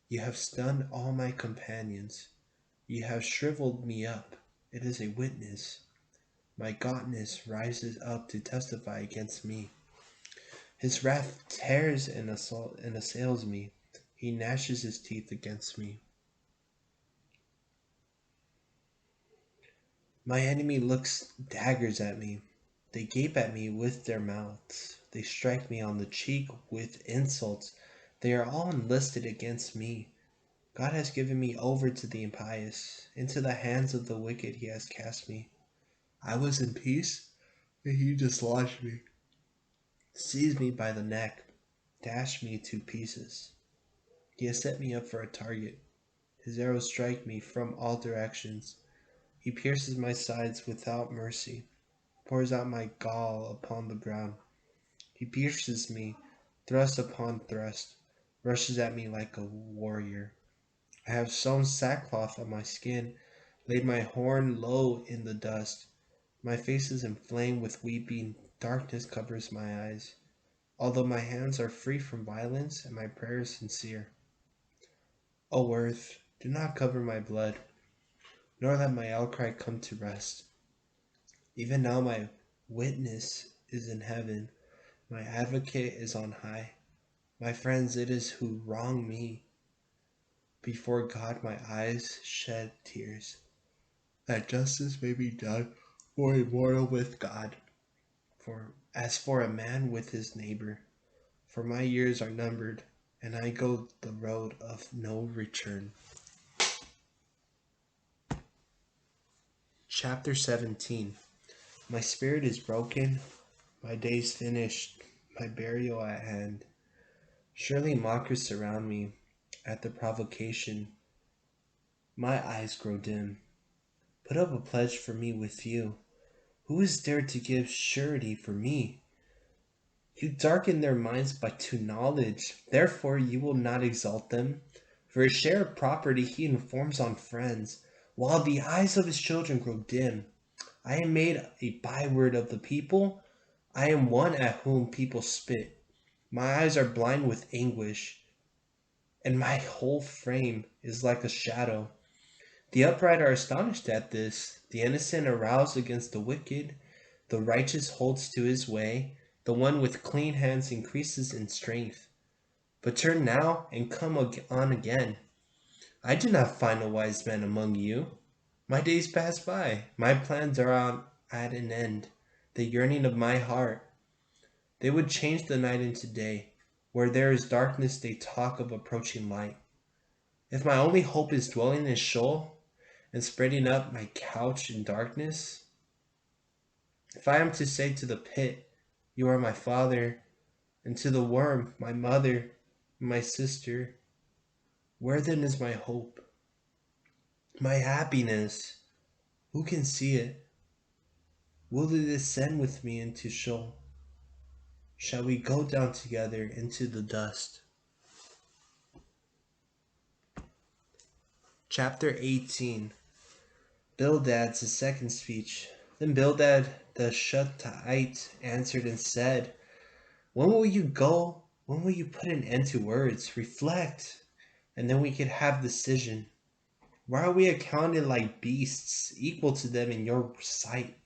You have stunned all my companions. You have shriveled me up. It is a witness. My godness rises up to testify against me. His wrath tears and assails me. He gnashes his teeth against me. My enemy looks daggers at me. They gape at me with their mouths. They strike me on the cheek with insults. They are all enlisted against me. God has given me over to the impious. Into the hands of the wicked he has cast me. I was in peace, and he dislodged me. Seized me by the neck, dashed me to pieces. He has set me up for a target. His arrows strike me from all directions. He pierces my sides without mercy, pours out my gall upon the ground. He pierces me, thrust upon thrust, rushes at me like a warrior. I have sewn sackcloth on my skin, laid my horn low in the dust. My face is inflamed with weeping, darkness covers my eyes. Although my hands are free from violence and my prayers sincere. O earth, do not cover my blood, nor let my outcry come to rest. Even now my witness is in heaven, my advocate is on high. My friends, it is who wrong me. Before God my eyes shed tears, that justice may be done for a mortal with God, as for a man with his neighbor. For my years are numbered, and I go the road of no return. Chapter 17. My spirit is broken, my days finished, my burial at hand. Surely mockers surround me at the provocation. My eyes grow dim. Put up a pledge for me with you. Who is there to give surety for me? You darken their minds by to knowledge, therefore you will not exalt them. For a share of property he informs on friends, while the eyes of his children grow dim. I am made a byword of the people. I am one at whom people spit. My eyes are blind with anguish, and my whole frame is like a shadow. The upright are astonished at this. The innocent arouse against the wicked. The righteous holds to his way. The one with clean hands increases in strength. But turn now and come on again. I do not find a wise man among you. My days pass by. My plans are at an end. The yearning of my heart. They would change the night into day. Where there is darkness, they talk of approaching light. If my only hope is dwelling in Sheol and spreading up my couch in darkness, if I am to say to the pit, you are my father, and to the worm, my mother, my sister, where then is my hope? My happiness, who can see it? Will they descend with me into Sheol? Shall we go down together into the dust? Chapter 18. Bildad's second speech. Then Bildad the Shuhite answered and said, When will you go? When will you put an end to words? Reflect, and then we could have decision. Why are we accounted like beasts, equal to them in your sight?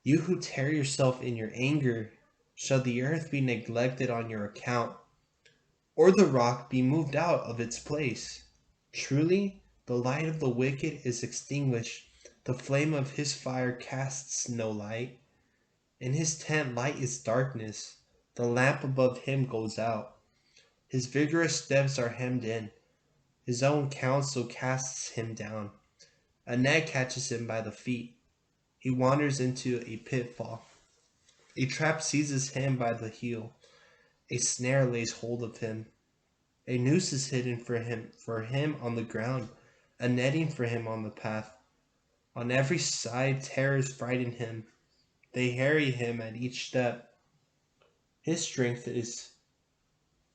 You who tear yourself in your anger, shall the earth be neglected on your account, or the rock be moved out of its place? Truly, the light of the wicked is extinguished. The flame of his fire casts no light. In his tent light is darkness. The lamp above him goes out. His vigorous steps are hemmed in. His own counsel casts him down. A net catches him by the feet. He wanders into a pitfall. A trap seizes him by the heel. A snare lays hold of him. A noose is hidden for him on the ground, a netting for him on the path. On every side terrors frighten him. They harry him at each step. His strength is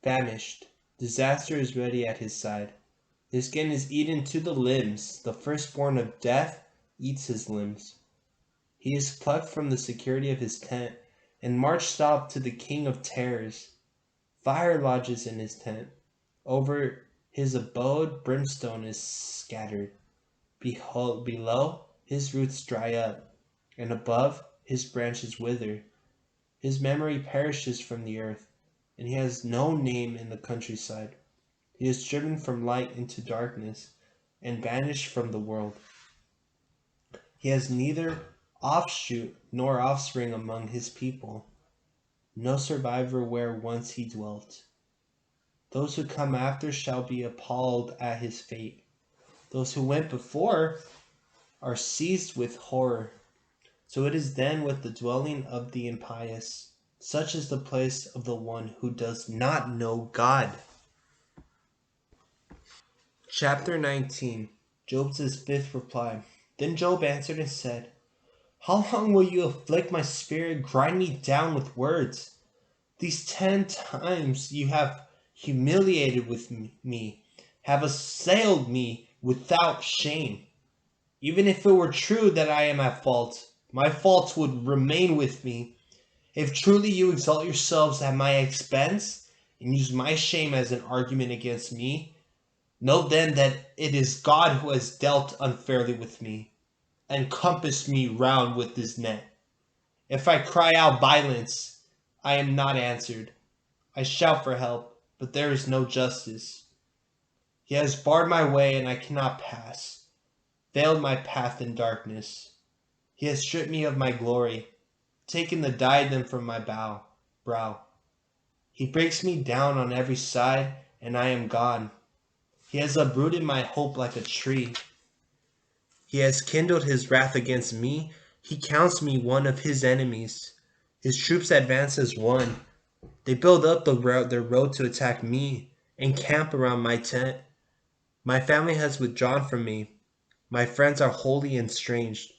famished. Disaster is ready at his side. His skin is eaten to the limbs. The firstborn of death eats his limbs. He is plucked from the security of his tent and marched off to the king of terrors. Fire lodges in his tent. Over his abode brimstone is scattered. Below, his roots dry up, and above, his branches wither. His memory perishes from the earth, and he has no name in the countryside. He is driven from light into darkness, and banished from the world. He has neither offshoot nor offspring among his people, no survivor where once he dwelt. Those who come after shall be appalled at his fate. Those who went before are seized with horror. So it is then with the dwelling of the impious. Such is the place of the one who does not know God. Chapter 19. Job's fifth reply. Then Job answered and said, How long will you afflict my spirit, grind me down with words? These 10 times you have humiliated with me, have assailed me without shame. Even if it were true that I am at fault, my faults would remain with me. If truly you exalt yourselves at my expense and use my shame as an argument against me, know then that it is God who has dealt unfairly with me and compassed me round with his net. If I cry out violence, I am not answered. I shout for help, but there is no justice. He has barred my way and I cannot pass, veiled my path in darkness. He has stripped me of my glory, taken the diadem from my brow. He breaks me down on every side, and I am gone. He has uprooted my hope like a tree. He has kindled his wrath against me. He counts me one of his enemies. His troops advance as one. They build up their road to attack me and camp around my tent. My family has withdrawn from me. My friends are wholly estranged.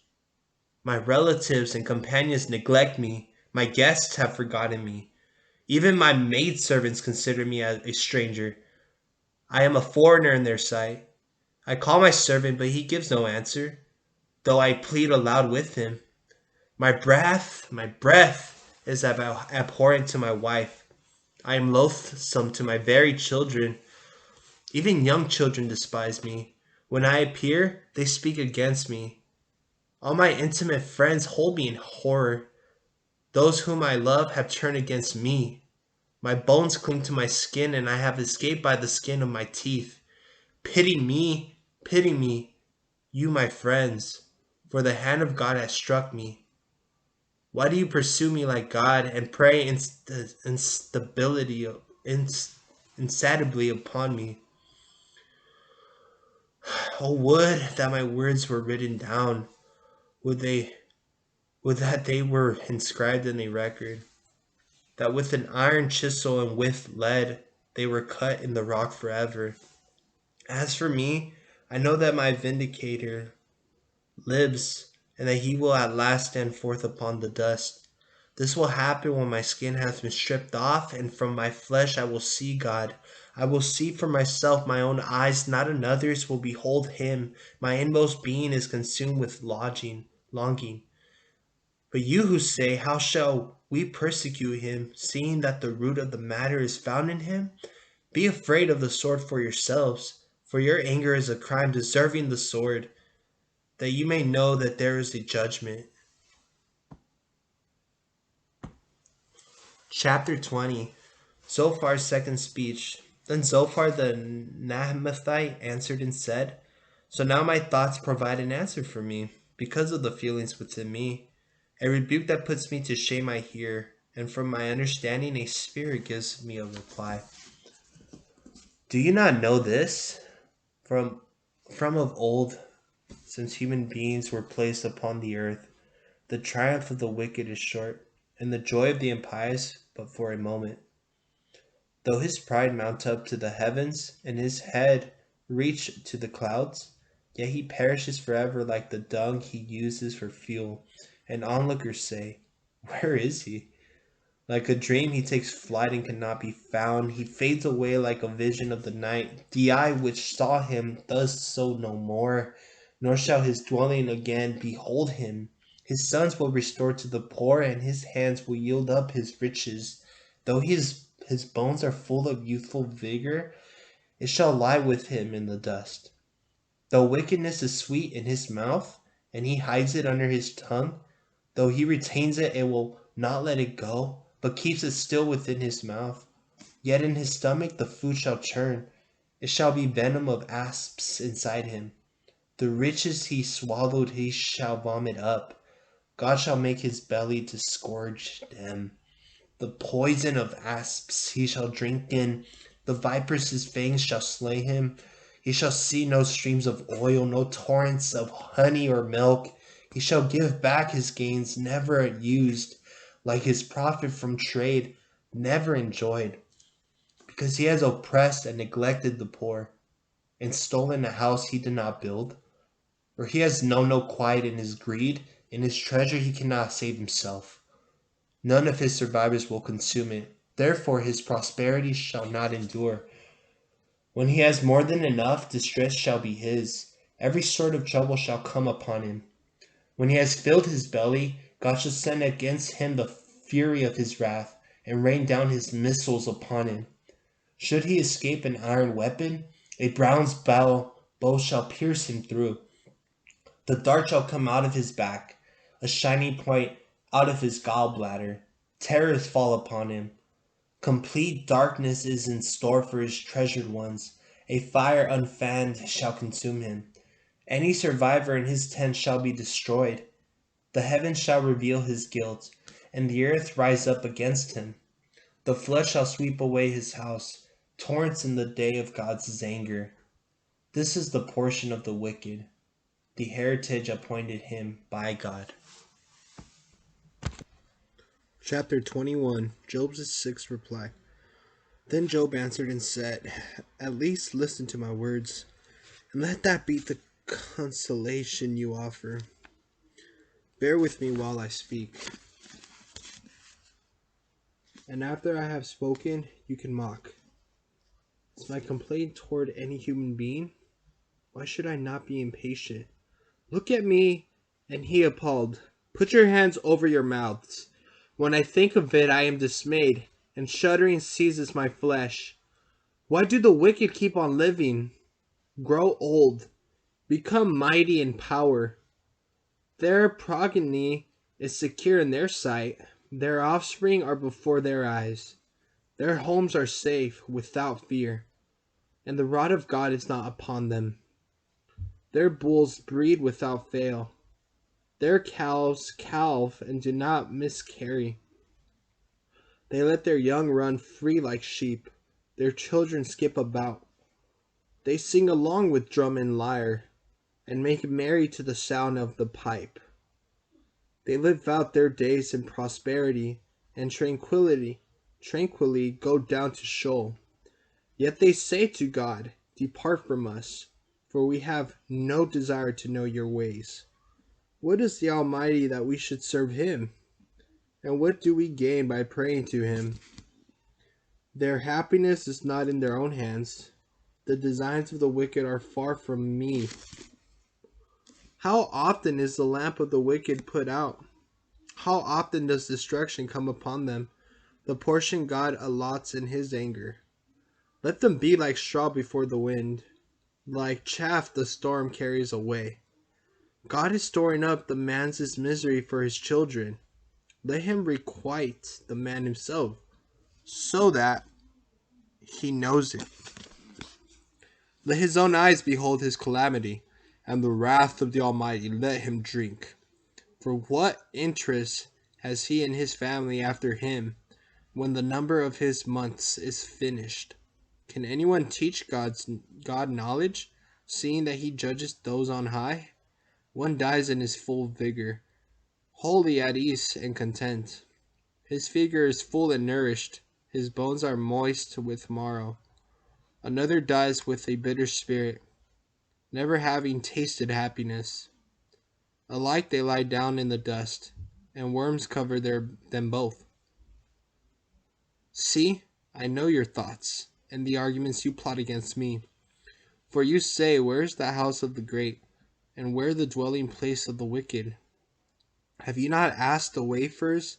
My relatives and companions neglect me. My guests have forgotten me. Even my maidservants consider me as a stranger. I am a foreigner in their sight. I call my servant, but he gives no answer, though I plead aloud with him. My breath is abhorrent to my wife. I am loathsome to my very children. Even young children despise me. When I appear, they speak against me. All my intimate friends hold me in horror. Those whom I love have turned against me. My bones cling to my skin, and I have escaped by the skin of my teeth. Pity me, you my friends, for the hand of God has struck me. Why do you pursue me like God and prey insatiably upon me? Oh, would that my words were written down. Would that they were inscribed in a record. That with an iron chisel and with lead they were cut in the rock forever. As for me, I know that my vindicator lives, and that he will at last stand forth upon the dust. This will happen when my skin has been stripped off, and from my flesh I will see God. I will see for myself, my own eyes, not another's, will behold him. My inmost being is consumed with longing. But you who say, How shall we persecute him, seeing that the root of the matter is found in him? Be afraid of the sword for yourselves, for your anger is a crime deserving the sword, that you may know that there is a judgment. Chapter 20. Zophar's second speech. Then Zophar the Naamathite answered and said, So now my thoughts provide an answer for me, because of the feelings within me. A rebuke that puts me to shame I hear, and from my understanding a spirit gives me a reply. Do you not know this? From of old, since human beings were placed upon the earth, the triumph of the wicked is short, and the joy of the impious but for a moment. Though his pride mount up to the heavens, and his head reach to the clouds, yet he perishes forever like the dung he uses for fuel, and onlookers say, "Where is he?" Like a dream he takes flight and cannot be found. He fades away like a vision of the night. The eye which saw him does so no more, nor shall his dwelling again behold him. His sons will restore to the poor, and his hands will yield up his riches. Though his bones are full of youthful vigor, it shall lie with him in the dust. Though wickedness is sweet in his mouth, and he hides it under his tongue, though he retains it, it will not let it go, but keeps it still within his mouth. Yet in his stomach the food shall churn. It shall be venom of asps inside him. The riches he swallowed he shall vomit up. God shall make his belly to scourge them. The poison of asps he shall drink in. The vipers his fangs shall slay him. He shall see no streams of oil, no torrents of honey or milk. He shall give back his gains never used, like his profit from trade never enjoyed, because he has oppressed and neglected the poor, and stolen a house he did not build. Or he has known no quiet in his greed, in his treasure he cannot save himself. None of his survivors will consume it. Therefore his prosperity shall not endure. When he has more than enough, distress shall be his. Every sort of trouble shall come upon him. When he has filled his belly, God shall send against him the fury of his wrath, and rain down his missiles upon him. Should he escape an iron weapon, a bronze bow shall pierce him through. The dart shall come out of his back, a shining point out of his gallbladder. Terrors fall upon him. Complete darkness is in store for his treasured ones. A fire unfanned shall consume him. Any survivor in his tent shall be destroyed. The heavens shall reveal his guilt, and the earth rise up against him. The flood shall sweep away his house, torrents in the day of God's anger. This is the portion of the wicked, the heritage appointed him by God. Chapter 21. Job's sixth reply. Then Job answered and said, "At least listen to my words, and let that be the consolation you offer. Bear with me while I speak. And after I have spoken, you can mock. Is my complaint toward any human being? Why should I not be impatient? Look at me and he appalled. Put your hands over your mouths. When I think of it, I am dismayed, and shuddering seizes my flesh. Why do the wicked keep on living? Grow old, become mighty in power. Their progeny is secure in their sight. Their offspring are before their eyes. Their homes are safe without fear, and the rod of God is not upon them. Their bulls breed without fail. Their cows calve and do not miscarry. They let their young run free like sheep. Their children skip about. They sing along with drum and lyre, and make merry to the sound of the pipe. They live out their days in prosperity and tranquilly go down to Sheol. Yet they say to God, "Depart from us, for we have no desire to know your ways." What is the Almighty that we should serve him? And what do we gain by praying to him? Their happiness is not in their own hands. The designs of the wicked are far from me. How often is the lamp of the wicked put out? How often does destruction come upon them, the portion God allots in his anger? Let them be like straw before the wind, like chaff the storm carries away. God is storing up the man's misery for his children. Let him requite the man himself, so that he knows it. Let his own eyes behold his calamity, and the wrath of the Almighty let him drink. For what interest has he and his family after him, when the number of his months is finished? Can anyone teach God knowledge, seeing that he judges those on high? One dies in his full vigor, wholly at ease and content. His figure is full and nourished, his bones are moist with marrow. Another dies with a bitter spirit, never having tasted happiness. Alike they lie down in the dust, and worms cover them both. See, I know your thoughts, and the arguments you plot against me. For you say, where is the house of the great, and where the dwelling place of the wicked? Have you not asked the wayfarers,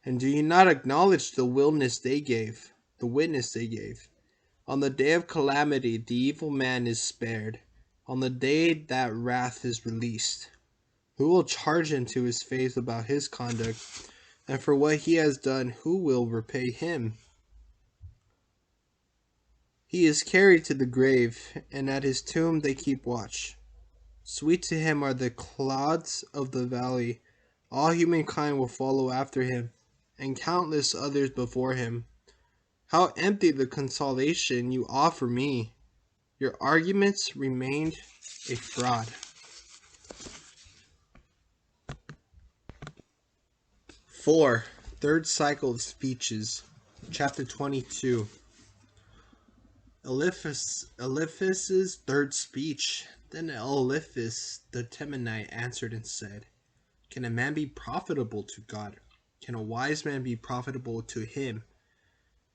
and do you not acknowledge the witness they gave? On the day of calamity, the evil man is spared. On the day that wrath is released, who will charge him to his face about his conduct? And for what he has done, who will repay him? He is carried to the grave, and at his tomb they keep watch. Sweet to him are the clods of the valley. All humankind will follow after him, and countless others before him. How empty the consolation you offer me! Your arguments remained a fraud. 4. Third cycle of speeches. Chapter 22. Eliphas's third speech. Then Eliphas the Temanite answered and said, Can a man be profitable to God? Can a wise man be profitable to him?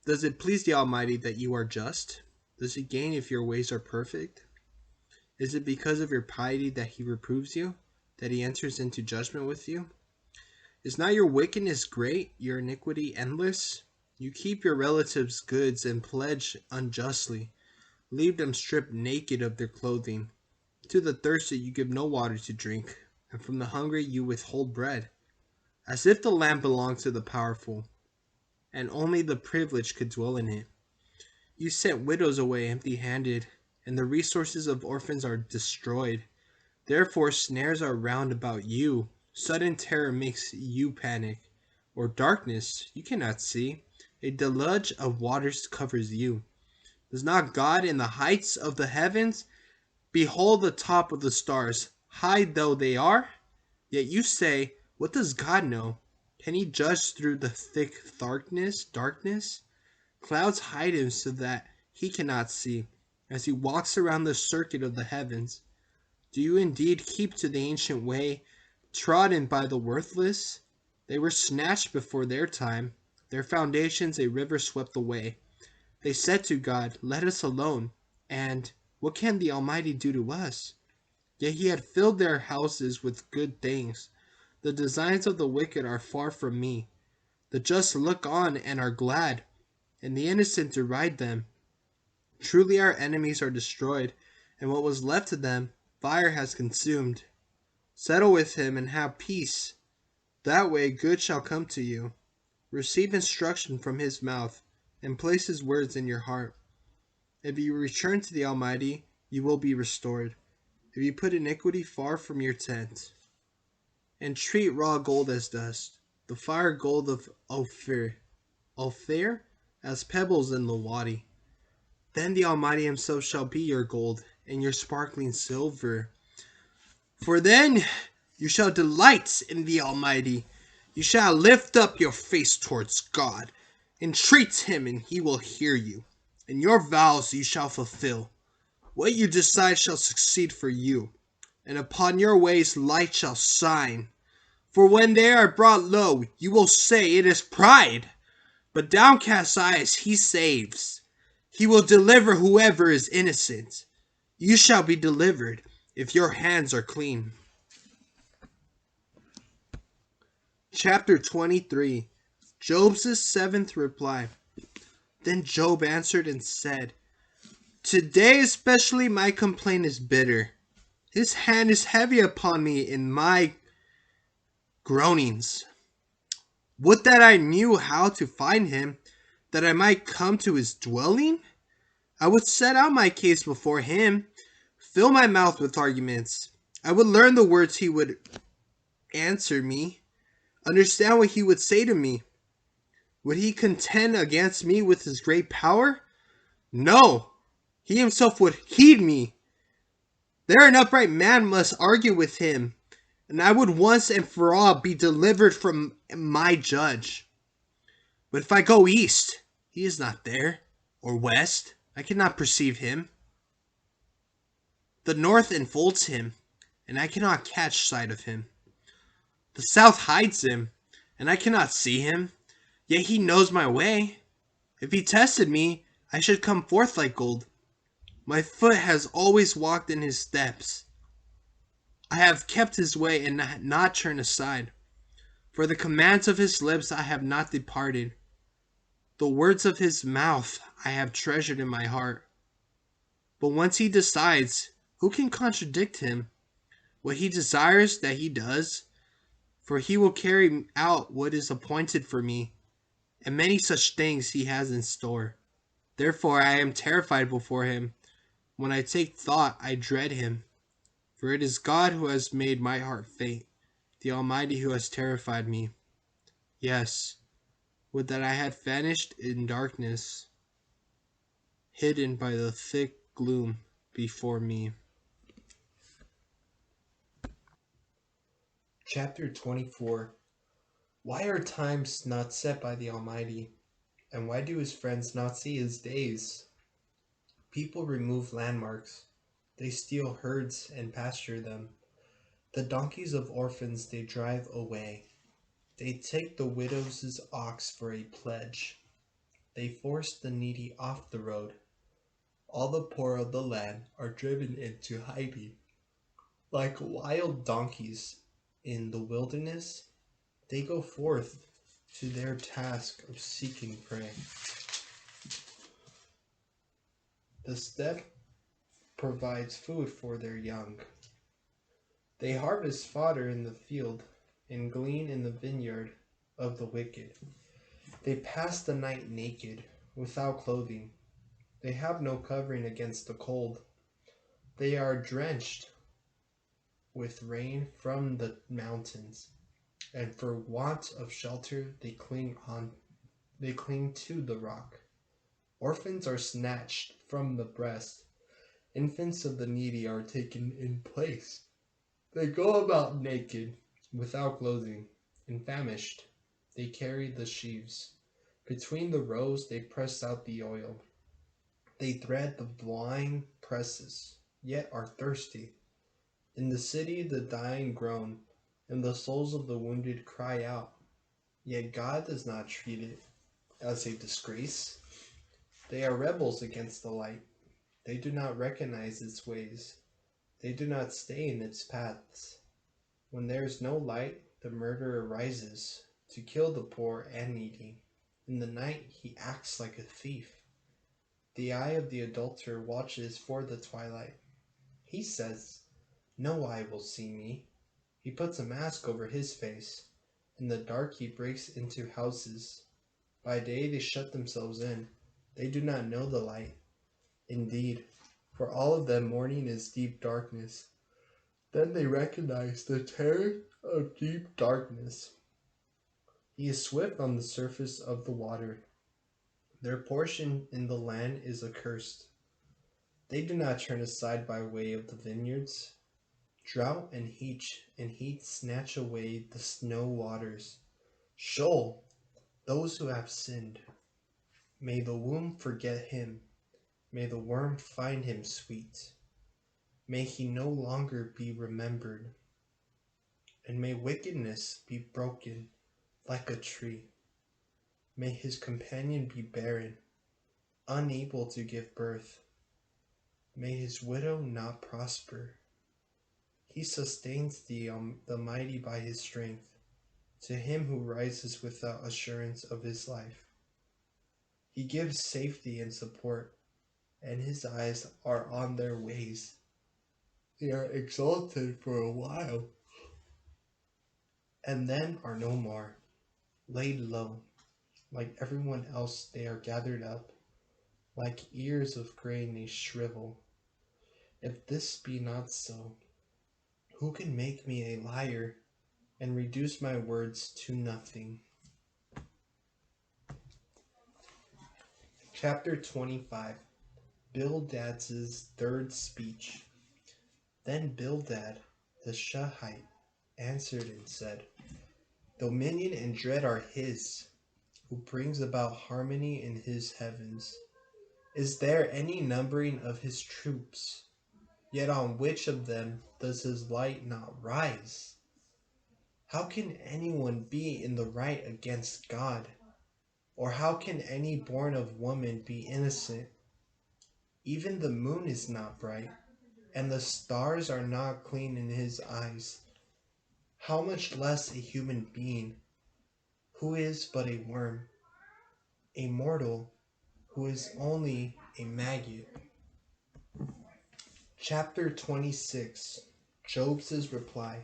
Does it please the Almighty that you are just? Does he gain if your ways are perfect? Is it because of your piety that he reproves you, that he enters into judgment with you? Is not your wickedness great, your iniquity endless? You keep your relatives' goods and pledge unjustly. Leave them stripped naked of their clothing. To the thirsty you give no water to drink, and from the hungry you withhold bread. As if the land belonged to the powerful, and only the privileged could dwell in it. You sent widows away empty-handed, and the resources of orphans are destroyed. Therefore snares are round about you. Sudden terror makes you panic, or darkness you cannot see. A deluge of waters covers you. Does not God in the heights of the heavens behold the top of the stars, high though they are? Yet you say, what does God know? Can he judge through the thick darkness? Clouds hide him so that he cannot see, as he walks around the circuit of the heavens. Do you indeed keep to the ancient way, trodden by the worthless? They were snatched before their time, their foundations a river swept away. They said to God, let us alone, and what can the Almighty do to us? Yet he had filled their houses with good things. The designs of the wicked are far from me. The just look on and are glad, and the innocent deride them. Truly our enemies are destroyed, and what was left of them fire has consumed. Settle with him and have peace. That way good shall come to you. Receive instruction from his mouth, and place his words in your heart. If you return to the Almighty, you will be restored. If you put iniquity far from your tent, and treat raw gold as dust, the fire gold of Ophir as pebbles in the wadi, then the Almighty himself shall be your gold, and your sparkling silver. For then you shall delight in the Almighty. You shall lift up your face towards God. Entreat him, and he will hear you. And your vows you shall fulfill. What you decide shall succeed for you, and upon your ways light shall shine. For when they are brought low, you will say it is pride. But downcast eyes he saves. He will deliver whoever is innocent. You shall be delivered if your hands are clean. Chapter 23. Job's seventh reply. Then Job answered and said, Today especially my complaint is bitter. His hand is heavy upon me in my groanings. Would that I knew how to find him, that I might come to his dwelling? I would set out my case before him, fill my mouth with arguments. I would learn the words he would answer me, understand what he would say to me. Would he contend against me with his great power? No, he himself would heed me. There an upright man must argue with him, and I would once and for all be delivered from my judge. But if I go east, he is not there, or west, I cannot perceive him. The north enfolds him, and I cannot catch sight of him. The south hides him, and I cannot see him, yet he knows my way. If he tested me, I should come forth like gold. My foot has always walked in his steps. I have kept his way and not turned aside. For the commands of his lips I have not departed. The words of his mouth I have treasured in my heart. But once he decides, who can contradict him? What he desires, that he does. For he will carry out what is appointed for me, and many such things he has in store. Therefore I am terrified before him. When I take thought, I dread him. For it is God who has made my heart faint, the Almighty who has terrified me. Yes, would that I had vanished in darkness, hidden by the thick gloom before me. Chapter 24. Why are times not set by the Almighty? And why do his friends not see his days? People remove landmarks. They steal herds and pasture them. The donkeys of orphans they drive away. They take the widow's ox for a pledge. They force the needy off the road. All the poor of the land are driven into hiding. Like wild donkeys in the wilderness, they go forth to their task of seeking prey. The steppe provides food for their young. They harvest fodder in the field and glean in the vineyard of the wicked. They pass the night naked, without clothing. They have no covering against the cold. They are drenched with rain from the mountains, and for want of shelter they cling to the rock. Orphans are snatched from the breast. Infants of the needy are taken in place. They go about naked, without clothing, and famished. They carry the sheaves. Between the rows they press out the oil. They thread the wine presses, yet are thirsty. In the city the dying groan, and the souls of the wounded cry out. Yet God does not treat it as a disgrace. They are rebels against the light. They do not recognize its ways. They do not stay in its paths. When there is no light, the murderer rises to kill the poor and needy. In the night he acts like a thief. The eye of the adulterer watches for the twilight. He says, "No eye will see me." He puts a mask over his face. In the dark he breaks into houses. By day they shut themselves in. They do not know the light. Indeed, for all of them morning is deep darkness. Then they recognize the terror of deep darkness. He is swift on the surface of the water. Their portion in the land is accursed. They do not turn aside by way of the vineyards. Drought and heat snatch away the snow waters. Sheol, those who have sinned. May the womb forget him. May the worm find him sweet. May he no longer be remembered. And may wickedness be broken like a tree. May his companion be barren, unable to give birth. May his widow not prosper. He sustains the mighty by his strength, to him who rises without assurance of his life. He gives safety and support, and his eyes are on their ways. They are exalted for a while, and then are no more. Laid low, like everyone else they are gathered up, like ears of grain they shrivel. If this be not so, who can make me a liar and reduce my words to nothing? Chapter 25. Bildad's third speech. Then Bildad the Shuhite answered and said, Dominion and dread are his, who brings about harmony in his heavens. Is there any numbering of his troops? Yet on which of them does his light not rise? How can anyone be in the right against God? Or how can any born of woman be innocent? Even the moon is not bright, and the stars are not clean in his eyes. How much less a human being, who is but a worm, a mortal, who is only a maggot. Chapter 26. Job's reply.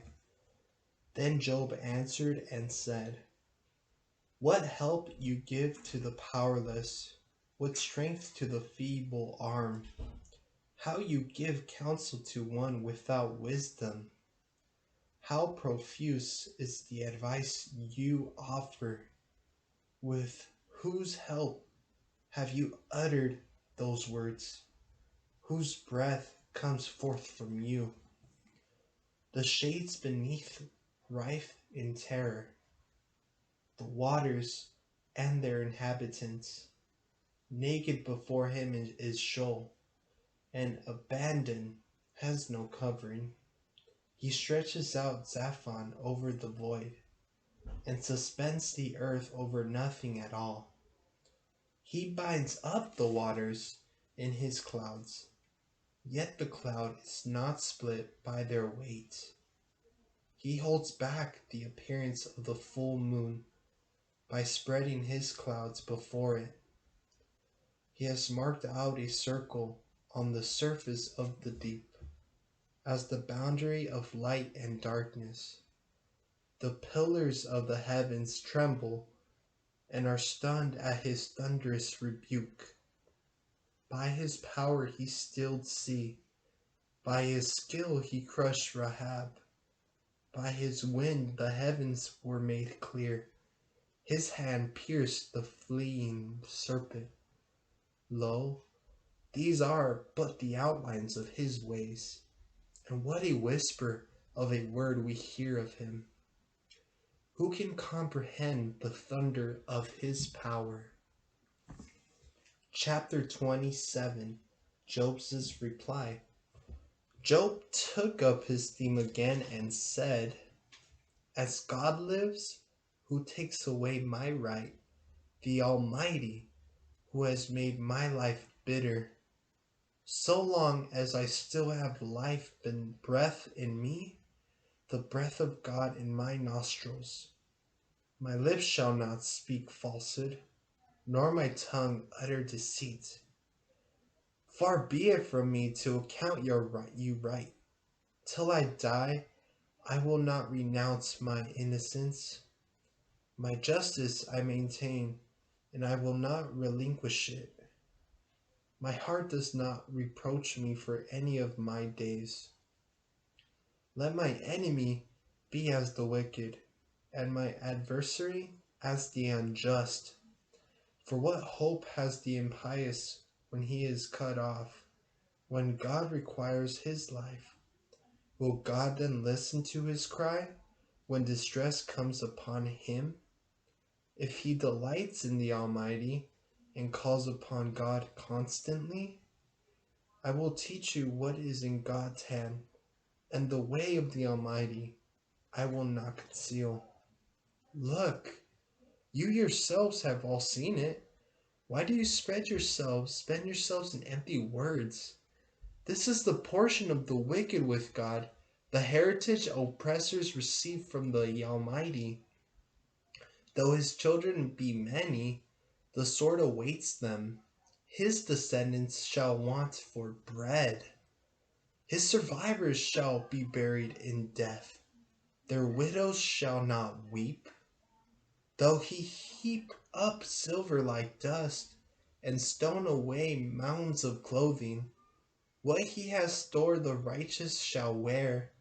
Then Job answered and said, What help you give to the powerless, what strength to the feeble arm. How you give counsel to one without wisdom. How profuse is the advice you offer. With whose help have you uttered those words? Whose breath comes forth from you? The shades beneath rife in terror, the waters and their inhabitants. Naked before him is Sheol, and abandon has no covering. He stretches out Zaphon over the void, and suspends the earth over nothing at all. He binds up the waters in his clouds, yet the cloud is not split by their weight. He holds back the appearance of the full moon by spreading his clouds before it. He has marked out a circle on the surface of the deep, as the boundary of light and darkness. The pillars of the heavens tremble and are stunned at his thunderous rebuke. By his power he stilled sea. By his skill he crushed Rahab. By his wind the heavens were made clear. His hand pierced the fleeing serpent. Lo, these are but the outlines of his ways, and what a whisper of a word we hear of him. Who can comprehend the thunder of his power? Chapter 27. Job's reply. Job took up his theme again and said, As God lives, who takes away my right, the Almighty, who has made my life bitter, so long as I still have life and breath in me, the breath of God in my nostrils, my lips shall not speak falsehood, nor my tongue utter deceit. Far be it from me to account you right. Till I die, I will not renounce my innocence. My justice I maintain, and I will not relinquish it. My heart does not reproach me for any of my days. Let my enemy be as the wicked, and my adversary as the unjust. For what hope has the impious when he is cut off, when God requires his life? Will God then listen to his cry when distress comes upon him? If he delights in the Almighty and calls upon God constantly, I will teach you what is in God's hand, and the way of the Almighty I will not conceal. Look, you yourselves have all seen it. Why do you spend yourselves in empty words? This is the portion of the wicked with God, the heritage oppressors receive from the Almighty. Though his children be many, the sword awaits them. His descendants shall want for bread. His survivors shall be buried in death. Their widows shall not weep. Though he heap up silver like dust, and stone away mounds of clothing, what he has stored the righteous shall wear,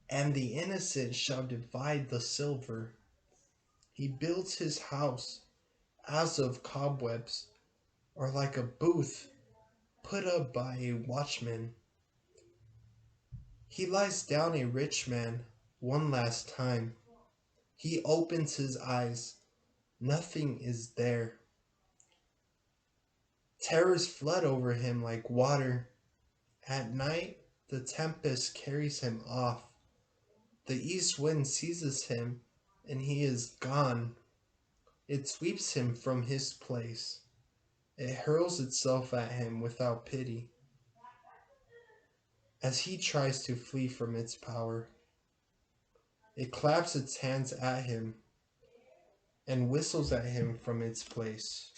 and the innocent shall divide the silver. He builds his house as of cobwebs, or like a booth put up by a watchman. He lies down a rich man one last time. He opens his eyes. Nothing is there. Terrors flood over him like water. At night, the tempest carries him off. The east wind seizes him, and he is gone. It sweeps him from his place. It hurls itself at him without pity, as he tries to flee from its power. It claps its hands at him and whistles at him from its place.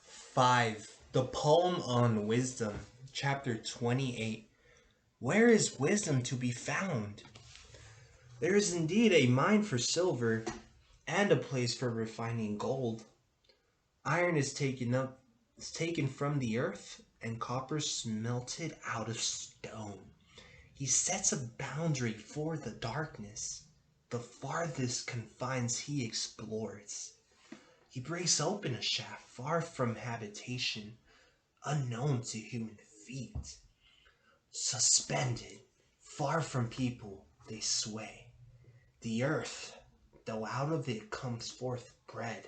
Five. The poem on wisdom, chapter 28. Where is wisdom to be found? There is indeed a mine for silver, and a place for refining gold. Iron is taken from the earth, and copper smelted out of stone. He sets a boundary for the darkness. The farthest confines he explores. He breaks open a shaft far from habitation, unknown to human feet. Suspended, far from people, they sway. The earth, though out of it comes forth bread,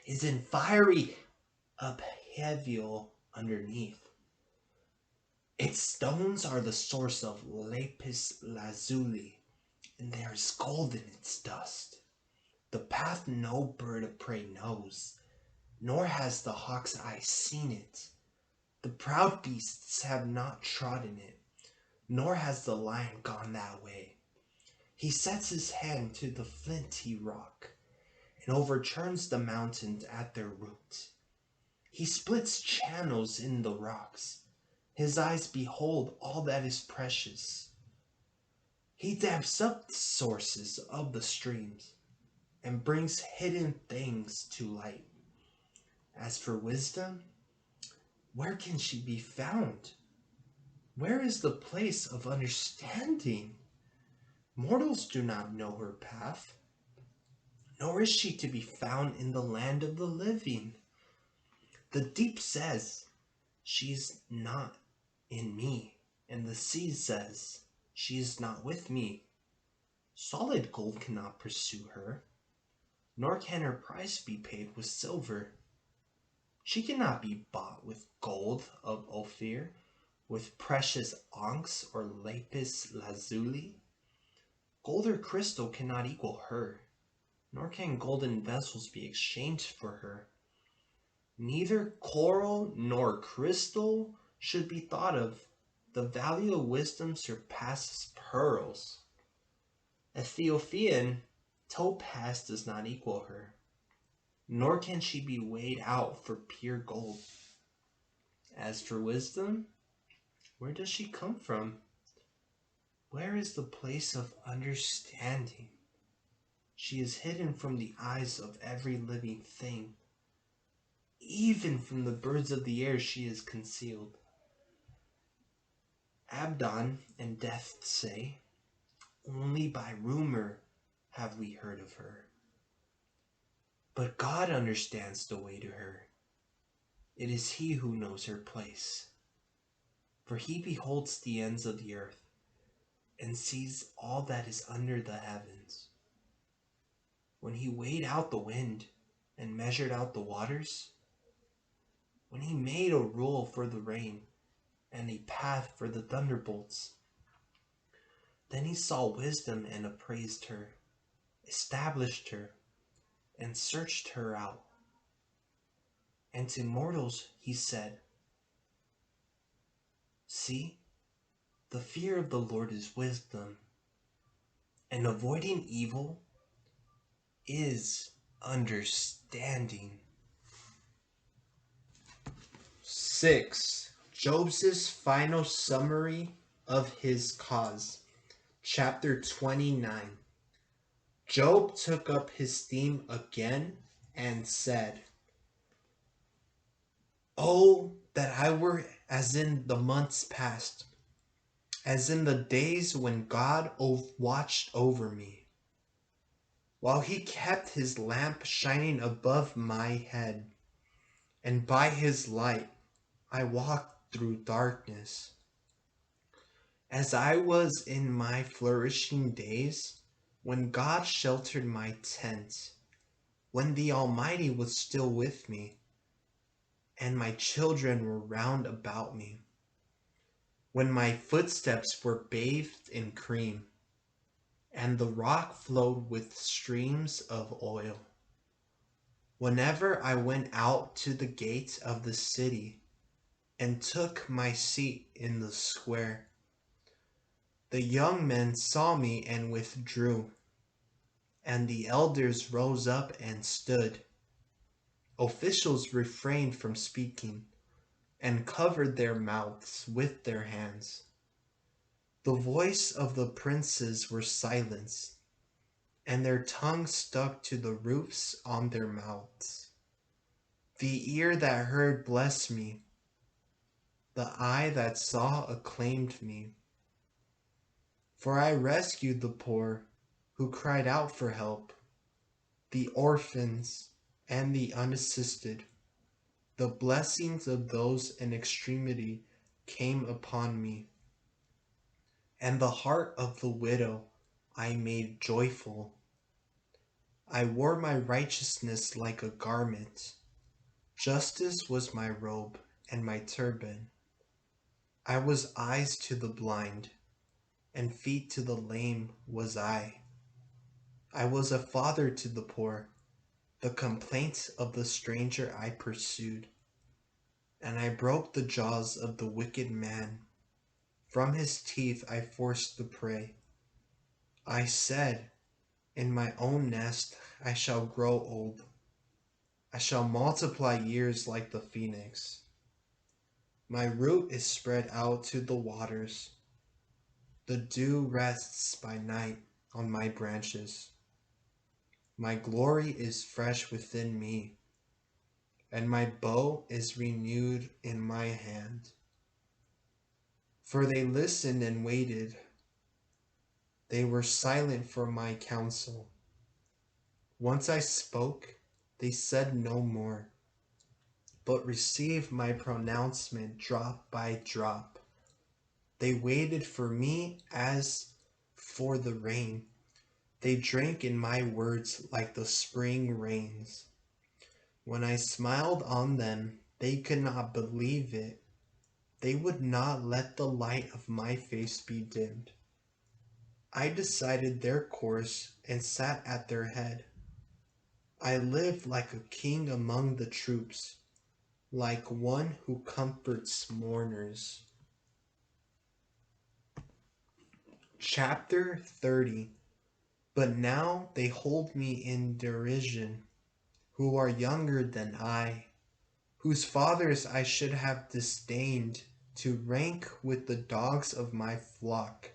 is in fiery upheaval underneath. Its stones are the source of lapis lazuli, and there is gold in its dust. The path no bird of prey knows, nor has the hawk's eye seen it. The proud beasts have not trodden it, nor has the lion gone that way. He sets his hand to the flinty rock, and overturns the mountains at their root. He splits channels in the rocks. His eyes behold all that is precious. He damps up the sources of the streams, and brings hidden things to light. As for wisdom, where can she be found? Where is the place of understanding? Mortals do not know her path, nor is she to be found in the land of the living. The deep says, she is not in me, and the sea says, she is not with me. Solid gold cannot pursue her, nor can her price be paid with silver. She cannot be bought with gold of Ophir, with precious onyx or lapis lazuli. Gold or crystal cannot equal her, nor can golden vessels be exchanged for her. Neither coral nor crystal should be thought of. The value of wisdom surpasses pearls. Ethiopian topaz does not equal her, nor can she be weighed out for pure gold. As for wisdom, where does she come from? Where is the place of understanding? She is hidden from the eyes of every living thing. Even from the birds of the air she is concealed. Abdon and Death say, only by rumor have we heard of her. But God understands the way to her. It is he who knows her place. For he beholds the ends of the earth, and sees all that is under the heavens. When he weighed out the wind, and measured out the waters, when he made a rule for the rain, and a path for the thunderbolts, then he saw wisdom and appraised her, established her, and searched her out. And to mortals he said, see, the fear of the Lord is wisdom, and avoiding evil is understanding. 6. Job's final summary of his cause. Chapter 29. Job took up his theme again and said, oh, that I were as in the months past, as in the days when God watched over me, while he kept his lamp shining above my head, and by his light I walked through darkness. As I was in my flourishing days, when God sheltered my tent, when the Almighty was still with me, and my children were round about me, when my footsteps were bathed in cream, and the rock flowed with streams of oil. Whenever I went out to the gate of the city and took my seat in the square, the young men saw me and withdrew, and the elders rose up and stood. Officials refrained from speaking and covered their mouths with their hands. The voice of the princes were silenced, and their tongues stuck to the roofs on their mouths. The ear that heard blessed me. The eye that saw acclaimed me. For I rescued the poor who cried out for help, the orphans and the unassisted. The blessings of those in extremity came upon me, and the heart of the widow I made joyful. I wore my righteousness like a garment. Justice was my robe and my turban. I was eyes to the blind, and feet to the lame was I. I was a father to the poor. The complaints of the stranger I pursued, and I broke the jaws of the wicked man. From his teeth I forced the prey. I said, in my own nest I shall grow old. I shall multiply years like the phoenix. My root is spread out to the waters. The dew rests by night on my branches. My glory is fresh within me, and my bow is renewed in my hand. For they listened and waited. They were silent for my counsel. Once I spoke, they said no more, but received my pronouncement drop by drop. They waited for me as for the rain. They drank in my words like the spring rains. When I smiled on them, they could not believe it. They would not let the light of my face be dimmed. I decided their course and sat at their head. I lived like a king among the troops, like one who comforts mourners. Chapter 30. But now they hold me in derision, who are younger than I, whose fathers I should have disdained to rank with the dogs of my flock.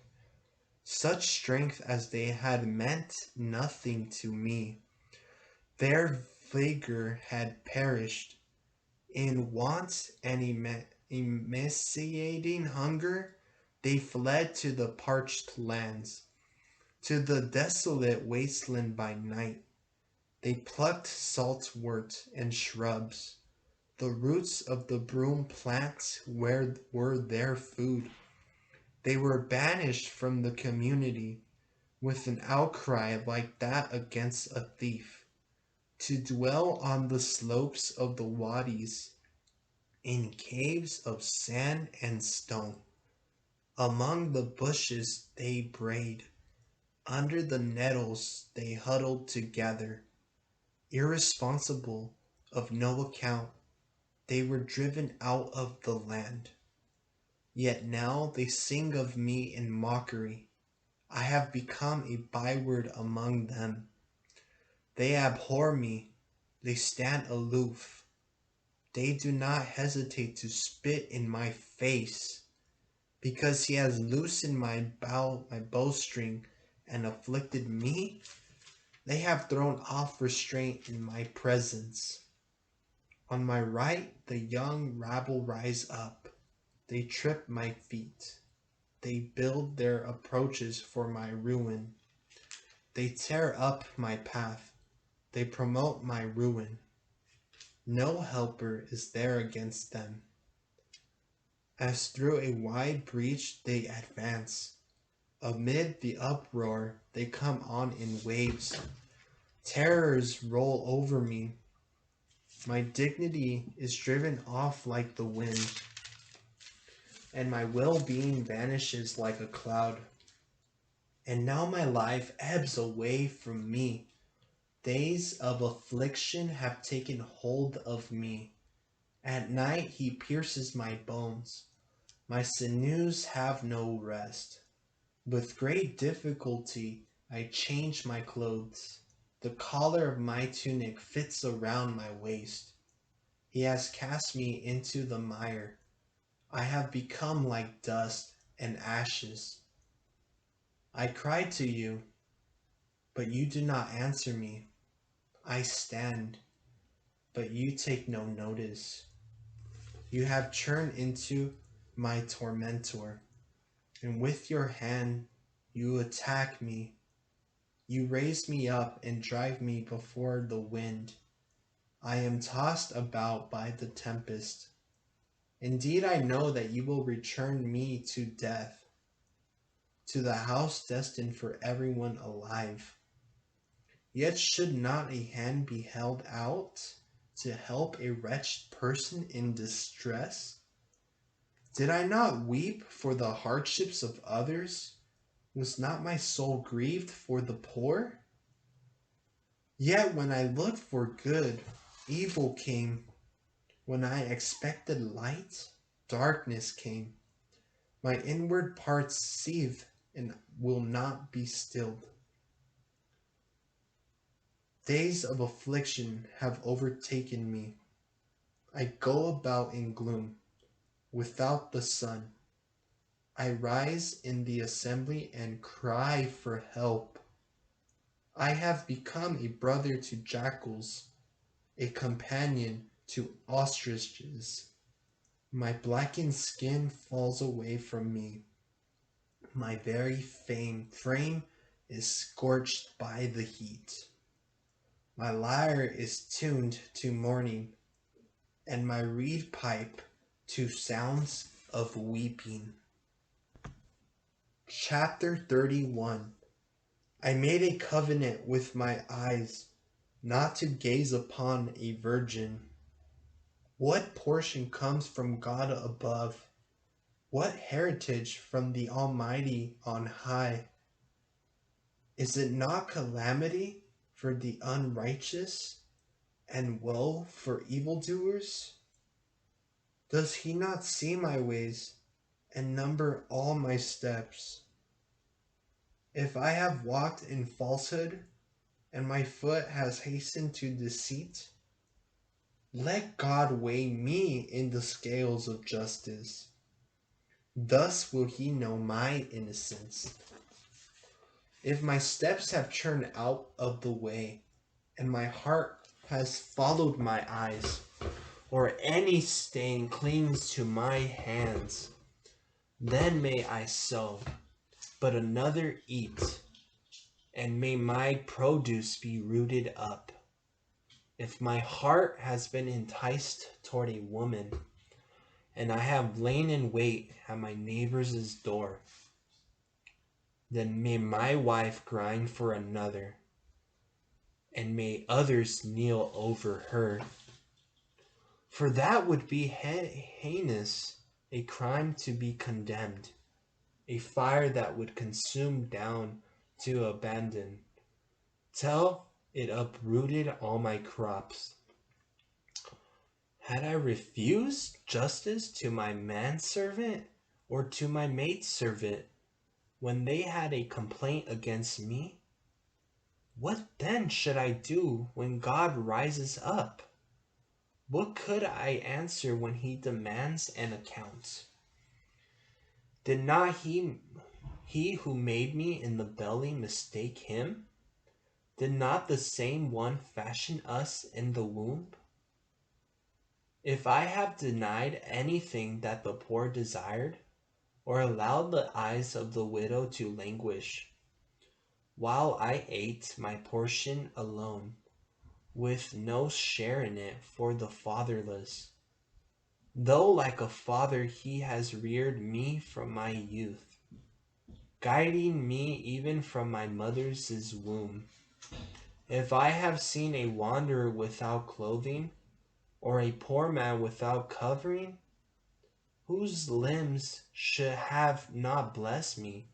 Such strength as they had meant nothing to me. Their vigor had perished. In want and emaciating hunger, they fled to the parched lands, to the desolate wasteland by night. They plucked saltwort and shrubs. The roots of the broom plants were their food. They were banished from the community with an outcry like that against a thief, to dwell on the slopes of the wadis, in caves of sand and stone. Among the bushes they brayed, under the nettles they huddled together. Irresponsible, of no account, they were driven out of the land. Yet now they sing of me in mockery. I have become a byword among them. They abhor me. They stand aloof. They do not hesitate to spit in my face. Because he has loosened my bowstring and afflicted me, they have thrown off restraint in my presence. On my right, the young rabble rise up. They trip my feet. They build their approaches for my ruin. They tear up my path. They promote my ruin. No helper is there against them. As through a wide breach they advance. Amid the uproar they come on in waves. Terrors roll over me. My dignity is driven off like the wind, and my well-being vanishes like a cloud. And now my life ebbs away from me. Days of affliction have taken hold of me. At night he pierces my bones. My sinews have no rest. With great difficulty I change my clothes. The collar of my tunic fits around my waist. He has cast me into the mire. I have become like dust and ashes. I cry to you, but you do not answer me. I stand, but you take no notice. You have turned into my tormentor, and with your hand you attack me. You raise me up and drive me before the wind. I am tossed about by the tempest. Indeed, I know that you will return me to death, to the house destined for everyone alive. Yet should not a hand be held out to help a wretched person in distress? Did I not weep for the hardships of others? Was not my soul grieved for the poor? Yet when I looked for good, evil came. When I expected light, darkness came. My inward parts seethe and will not be stilled. Days of affliction have overtaken me. I go about in gloom, without the sun. I rise in the assembly and cry for help. I have become a brother to jackals, a companion to ostriches. My blackened skin falls away from me. My very frame is scorched by the heat. My lyre is tuned to mourning, and my reed pipe to sounds of weeping. Chapter 31. I made a covenant with my eyes, not to gaze upon a virgin. What portion comes from God above? What heritage from the Almighty on high? Is it not calamity for the unrighteous, and woe for evildoers? Does he not see my ways, and number all my steps? If I have walked in falsehood, and my foot has hastened to deceit, let God weigh me in the scales of justice. Thus will he know my innocence. If my steps have turned out of the way, and my heart has followed my eyes, or any stain clings to my hands, then may I sow, but another eat, and may my produce be rooted up. If my heart has been enticed toward a woman, and I have lain in wait at my neighbor's door, then may my wife grind for another, and may others kneel over her. For that would be heinous, a crime to be condemned, a fire that would consume down to abandon, till it uprooted all my crops. Had I refused justice to my manservant or to my maidservant when they had a complaint against me? What then should I do when God rises up? What could I answer when he demands an account? Did not he who made me in the belly mistake him? Did not the same one fashion us in the womb? If I have denied anything that the poor desired, or allowed the eyes of the widow to languish, while I ate my portion alone, with no share in it for the fatherless. Though like a father he has reared me from my youth, guiding me even from my mother's womb. If I have seen a wanderer without clothing, or a poor man without covering, whose limbs should have not blessed me,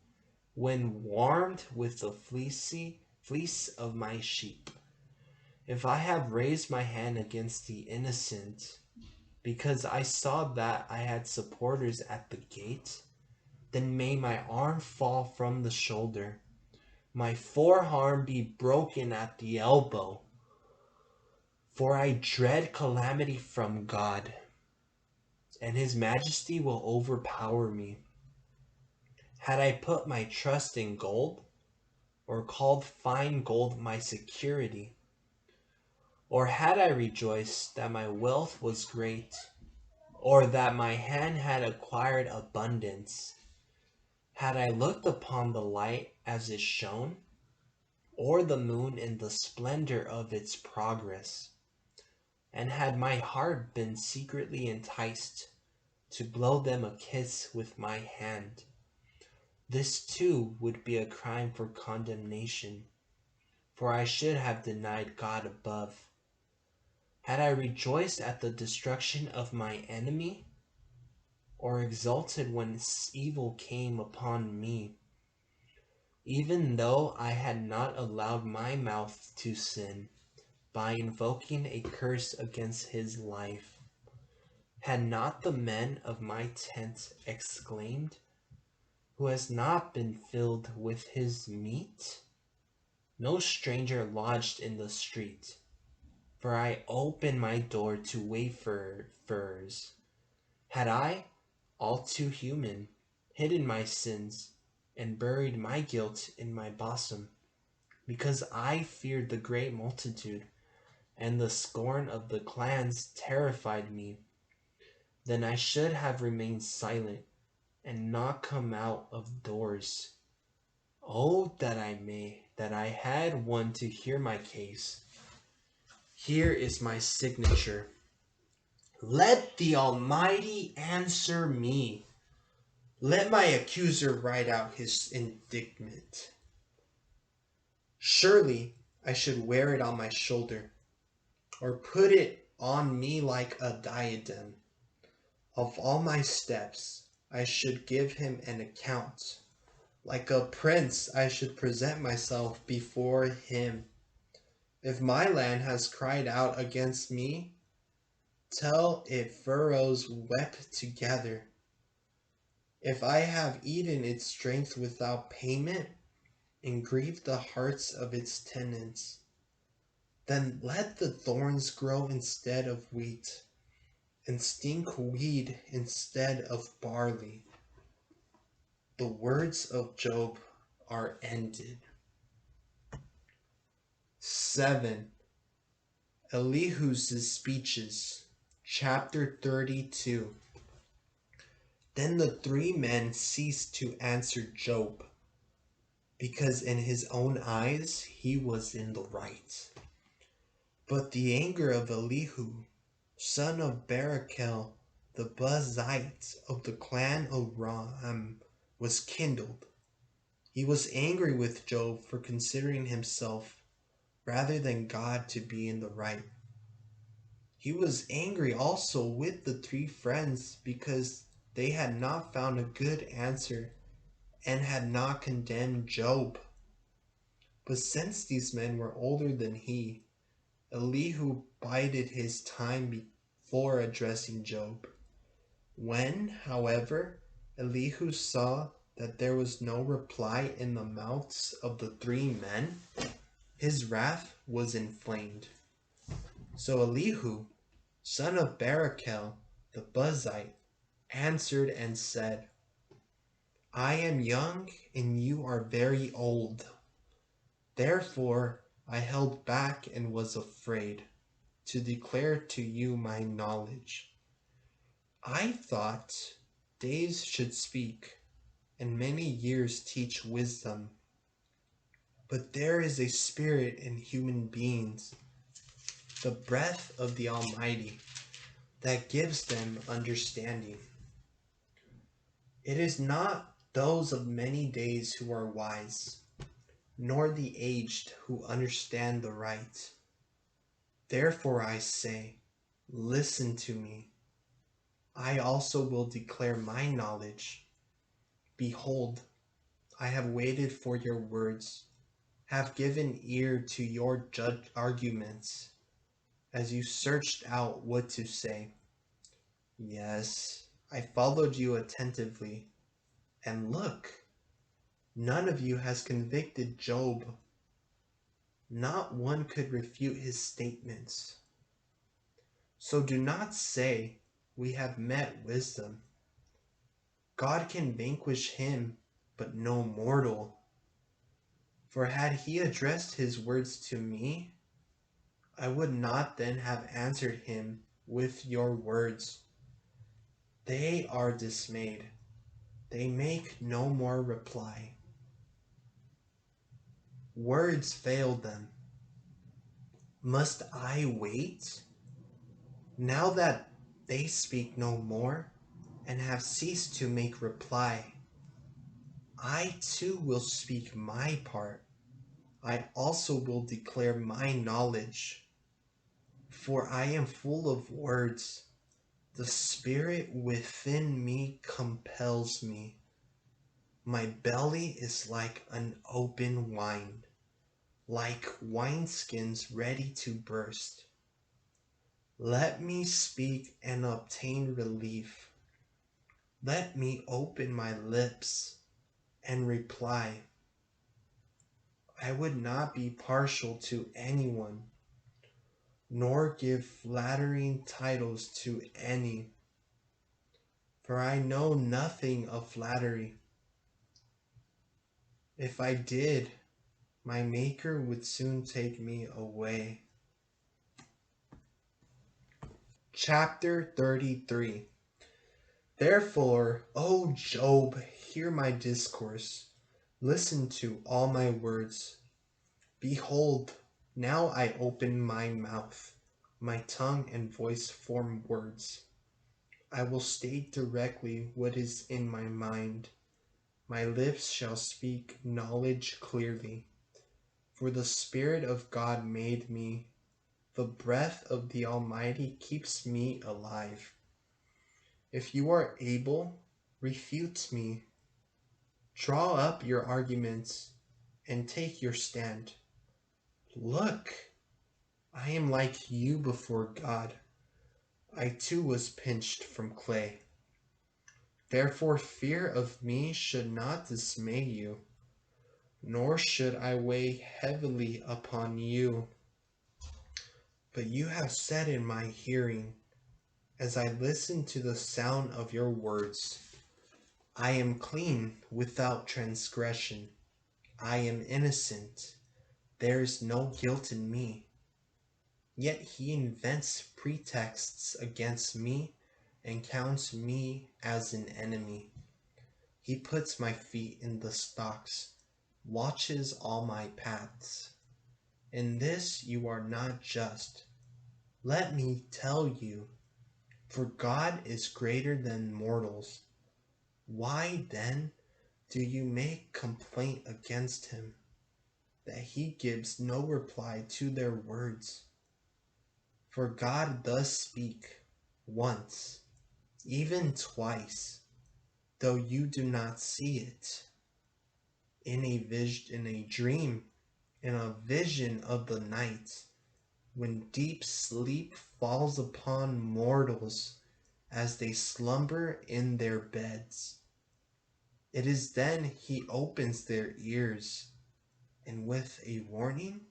when warmed with the fleece of my sheep. If I have raised my hand against the innocent, because I saw that I had supporters at the gate, then may my arm fall from the shoulder, my forearm be broken at the elbow, for I dread calamity from God, and his majesty will overpower me. Had I put my trust in gold, or called fine gold my security, or had I rejoiced that my wealth was great, or that my hand had acquired abundance, had I looked upon the light as it shone, or the moon in the splendor of its progress, and had my heart been secretly enticed to blow them a kiss with my hand, this too would be a crime for condemnation, for I should have denied God above. Had I rejoiced at the destruction of my enemy, or exulted when evil came upon me, even though I had not allowed my mouth to sin by invoking a curse against his life, had not the men of my tent exclaimed, who has not been filled with his meat? No stranger lodged in the street, for I opened my door to wayfarers. Had I, all too human, hidden my sins and buried my guilt in my bosom, because I feared the great multitude, and the scorn of the clans terrified me, then I should have remained silent and not come out of doors. Oh, that I had one to hear my case. Here is my signature. Let the Almighty answer me. Let my accuser write out his indictment. Surely I should wear it on my shoulder, or put it on me like a diadem. Of all my steps I should give him an account. Like a prince I should present myself before him. If my land has cried out against me, till its furrows wept together. If I have eaten its strength without payment, and grieved the hearts of its tenants, then let the thorns grow instead of wheat, and stink weed instead of barley. The words of Job are ended. 7. Elihu's speeches, chapter 32. Then the three men ceased to answer Job, because in his own eyes he was in the right. But the anger of Elihu, son of Barachel, the Buzite of the clan of Ram, was kindled. He was angry with Job for considering himself rather than God to be in the right. He was angry also with the three friends because they had not found a good answer and had not condemned Job. But since these men were older than he, Elihu bided his time before addressing Job. When, however, Elihu saw that there was no reply in the mouths of the three men, his wrath was inflamed. So Elihu, son of Barachel, the Buzite, answered and said, I am young and you are very old. Therefore I held back and was afraid to declare to you my knowledge. I thought days should speak, and many years teach wisdom. But there is a spirit in human beings, the breath of the Almighty that gives them understanding. It is not those of many days who are wise, nor the aged who understand the right. Therefore I say, listen to me. I also will declare my knowledge. Behold, I have waited for your words, have given ear to your arguments, as you searched out what to say. Yes, I followed you attentively, and look, none of you has convicted Job. Not one could refute his statements. So do not say, we have met wisdom. God can vanquish him, but no mortal. For had he addressed his words to me, I would not then have answered him with your words. They are dismayed. They make no more reply. Words failed them. Must I wait? Now that they speak no more and have ceased to make reply, I too will speak my part. I also will declare my knowledge. For I am full of words. The spirit within me compels me. My belly is like an open wine, like wineskins ready to burst. Let me speak and obtain relief. Let me open my lips and reply. I would not be partial to anyone, nor give flattering titles to any, for I know nothing of flattery. If I did, my Maker would soon take me away. Chapter 33. Therefore, O Job, hear my discourse. Listen to all my words. Behold, now I open my mouth. My tongue and voice form words. I will state directly what is in my mind. My lips shall speak knowledge clearly. For the Spirit of God made me. The breath of the Almighty keeps me alive. If you are able, refute me. Draw up your arguments and take your stand. Look, I am like you before God. I too was pinched from clay. Therefore fear of me should not dismay you, nor should I weigh heavily upon you. But you have said in my hearing, as I listen to the sound of your words, I am clean without transgression. I am innocent. There is no guilt in me. Yet he invents pretexts against me and counts me as an enemy. He puts my feet in the stocks, watches all my paths. In this you are not just. Let me tell you, for God is greater than mortals. Why then do you make complaint against him, that he gives no reply to their words? For God does speak once, even twice, though you do not see it. In a dream, in a vision of the night, when deep sleep falls upon mortals as they slumber in their beds. It is then he opens their ears, and with a warning,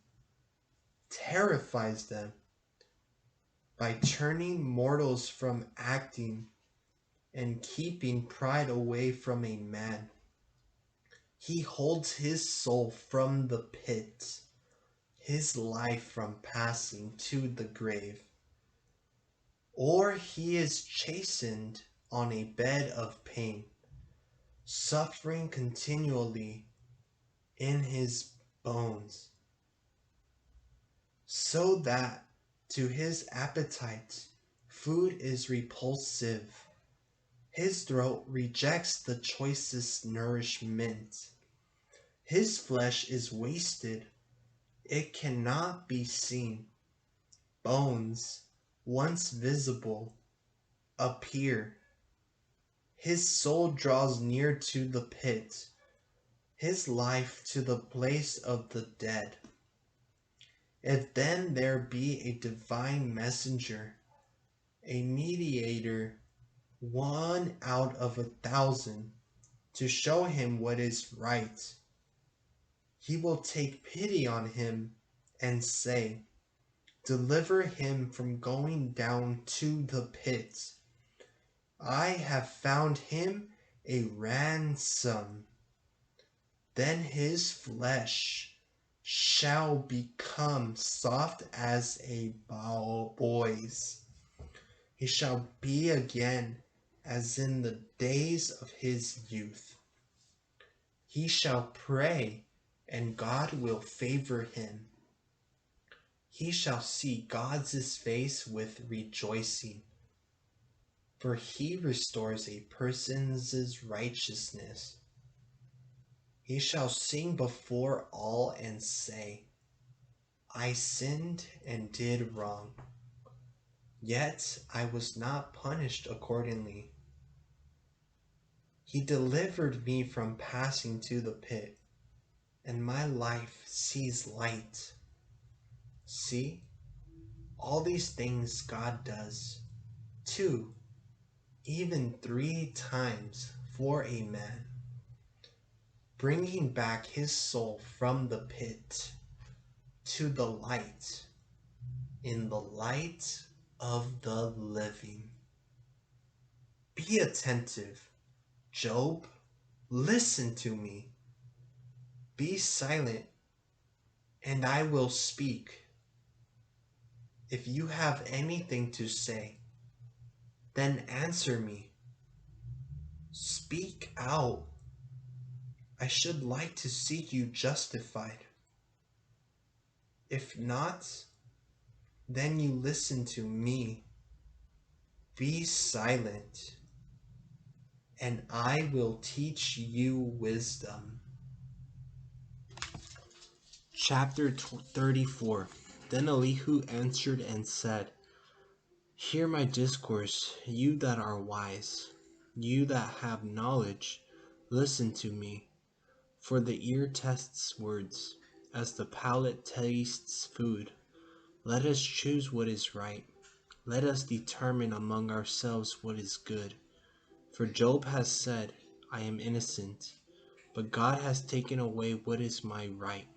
terrifies them by turning mortals from acting and keeping pride away from a man. He holds his soul from the pit, his life from passing to the grave. Or he is chastened on a bed of pain, suffering continually in his bones, so that To his appetite, food is repulsive. His throat rejects the choicest nourishment. His flesh is wasted. It cannot be seen. Bones, once visible, appear. His soul draws near to the pit, his life to the place of the dead. If then there be a divine messenger, a mediator, one out of 1,000, to show him what is right, he will take pity on him and say, deliver him from going down to the pit. I have found him a ransom. Then his flesh shall become soft as a boy's. He shall be again as in the days of his youth. He shall pray, and God will favor him. He shall see God's face with rejoicing, for he restores a person's righteousness. He shall sing before all and say, I sinned and did wrong, yet I was not punished accordingly. He delivered me from passing to the pit, and my life sees light. See, all these things God does, 2, even 3 times for a man, bringing back his soul from the pit to the light, in the light of the living. Be attentive, Job, listen to me. Be silent, and I will speak. If you have anything to say, then answer me. Speak out. I should like to see you justified. If not, then you listen to me. Be silent, and I will teach you wisdom. Chapter 34. Then Elihu answered and said, Hear my discourse, you that are wise, you that have knowledge, listen to me. For the ear tests words, as the palate tastes food. Let us choose what is right. Let us determine among ourselves what is good. For Job has said, I am innocent, but God has taken away what is my right.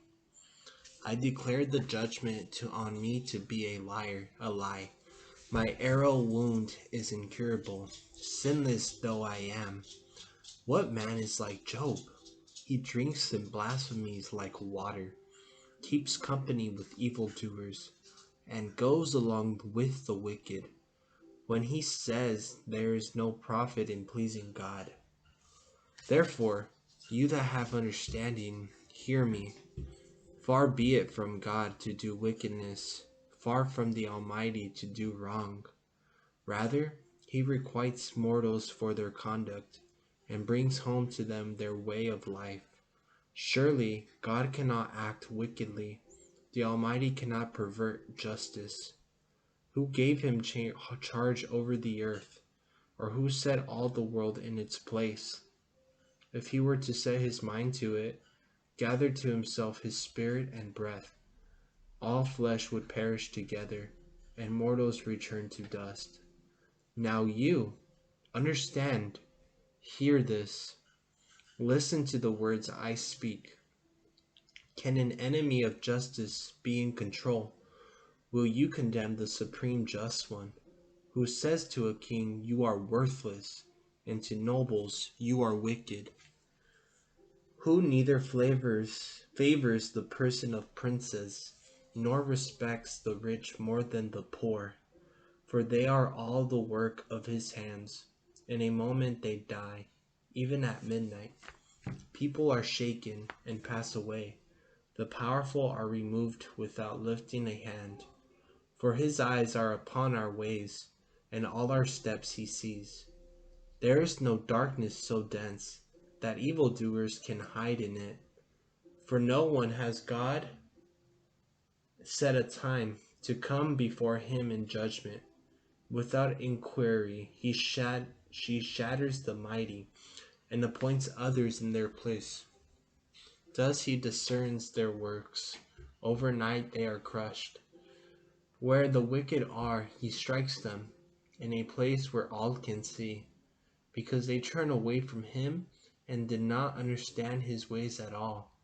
I declared the judgment on me to be a lie. My arrow wound is incurable, sinless though I am. What man is like Job? He drinks in blasphemies like water, keeps company with evildoers, and goes along with the wicked, when he says there is no profit in pleasing God. Therefore, you that have understanding, hear me. Far be it from God to do wickedness, far from the Almighty to do wrong. Rather, he requites mortals for their conduct, and brings home to them their way of life. Surely God cannot act wickedly. The Almighty cannot pervert justice. Who gave him charge over the earth, or who set all the world in its place? If he were to set his mind to it, gather to himself his spirit and breath, all flesh would perish together, and mortals return to dust. Now you, understand, hear this. Listen to the words I speak. Can an enemy of justice be in control? Will you condemn the supreme just one, who says to a king, you are worthless, and to nobles, you are wicked, who neither favors the person of princes, nor respects the rich more than the poor, for they are all the work of his hands. In a moment they die, even at midnight. People are shaken and pass away. The powerful are removed without lifting a hand. For his eyes are upon our ways, and all our steps he sees. There is no darkness so dense that evildoers can hide in it. For no one has God set a time to come before him in judgment. Without inquiry, she shatters the mighty and appoints others in their place. Thus he discerns their works. Overnight they are crushed. Where the wicked are, he strikes them, in a place where all can see, because they turn away from him and did not understand his ways at all,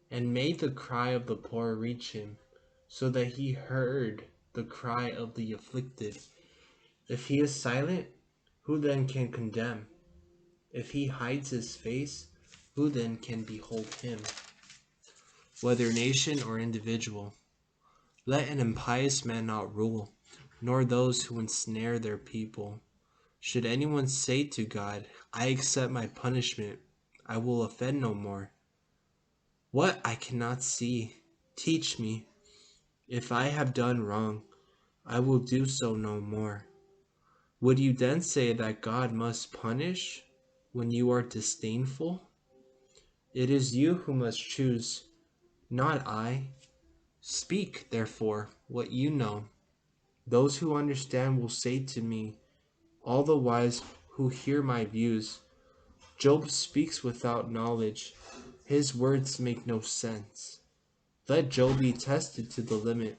and made the cry of the poor reach him, so that he heard the cry of the afflicted. If he is silent, who then can condemn? If he hides his face, who then can behold him? Whether nation or individual, let an impious man not rule, nor those who ensnare their people. Should anyone say to God, I accept my punishment, I will offend no more. What I cannot see, teach me. If I have done wrong, I will do so no more. Would you then say that God must punish when you are disdainful? It is you who must choose, not I. Speak, therefore, what you know. Those who understand will say to me, all the wise who hear my views, Job speaks without knowledge. His words make no sense. Let Job be tested to the limit,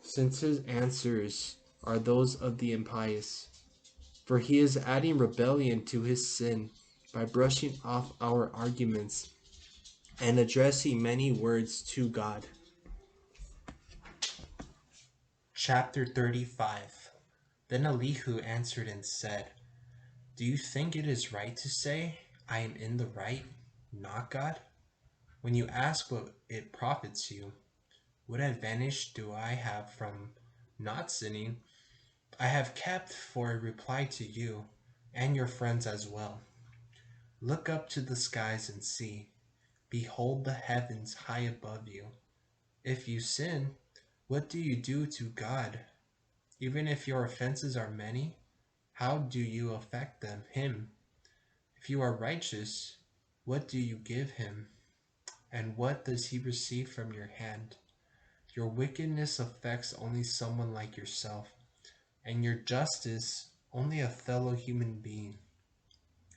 since his answers are those of the impious. For he is adding rebellion to his sin by brushing off our arguments and addressing many words to God. Chapter 35. Then Elihu answered and said, Do you think it is right to say, I am in the right, not God? When you ask what it profits you, what advantage do I have from not sinning? I have kept for a reply to you and your friends as well. Look up to the skies and see. Behold the heavens high above you. If you sin, what do you do to God? Even if your offenses are many, how do you affect him? If you are righteous, what do you give him? And what does he receive from your hand? Your wickedness affects only someone like yourself, and your justice only a fellow human being.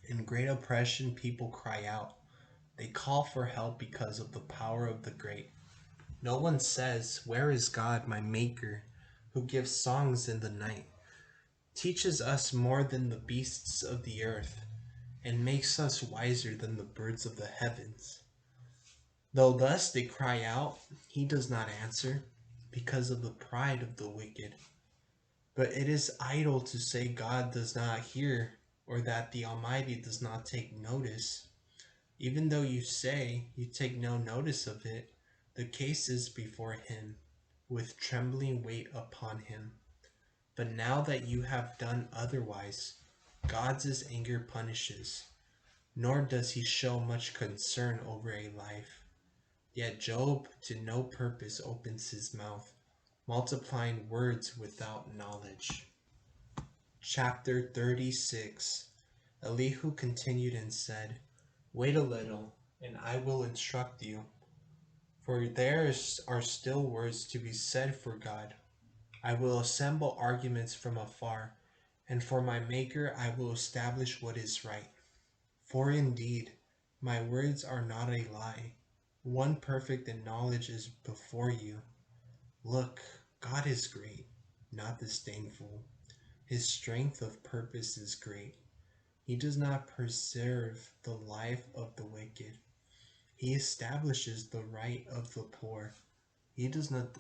In great oppression, people cry out. They call for help because of the power of the great. No one says, Where is God, my Maker, who gives songs in the night, teaches us more than the beasts of the earth, and makes us wiser than the birds of the heavens? Though thus they cry out, he does not answer, because of the pride of the wicked. But it is idle to say God does not hear, or that the Almighty does not take notice. Even though you say you take no notice of it, the case is before him, with trembling weight upon him. But now that you have done otherwise, God's anger punishes, nor does he show much concern over a life. Yet Job to no purpose opens his mouth, multiplying words without knowledge. Chapter 36. Elihu continued and said, Wait a little, and I will instruct you. For there are still words to be said for God. I will assemble arguments from afar, and for my Maker I will establish what is right. For indeed, my words are not a lie. One perfect in knowledge is before you. Look, God is great, not disdainful. His strength of purpose is great. He does not preserve the life of the wicked. He establishes the right of the poor. He does not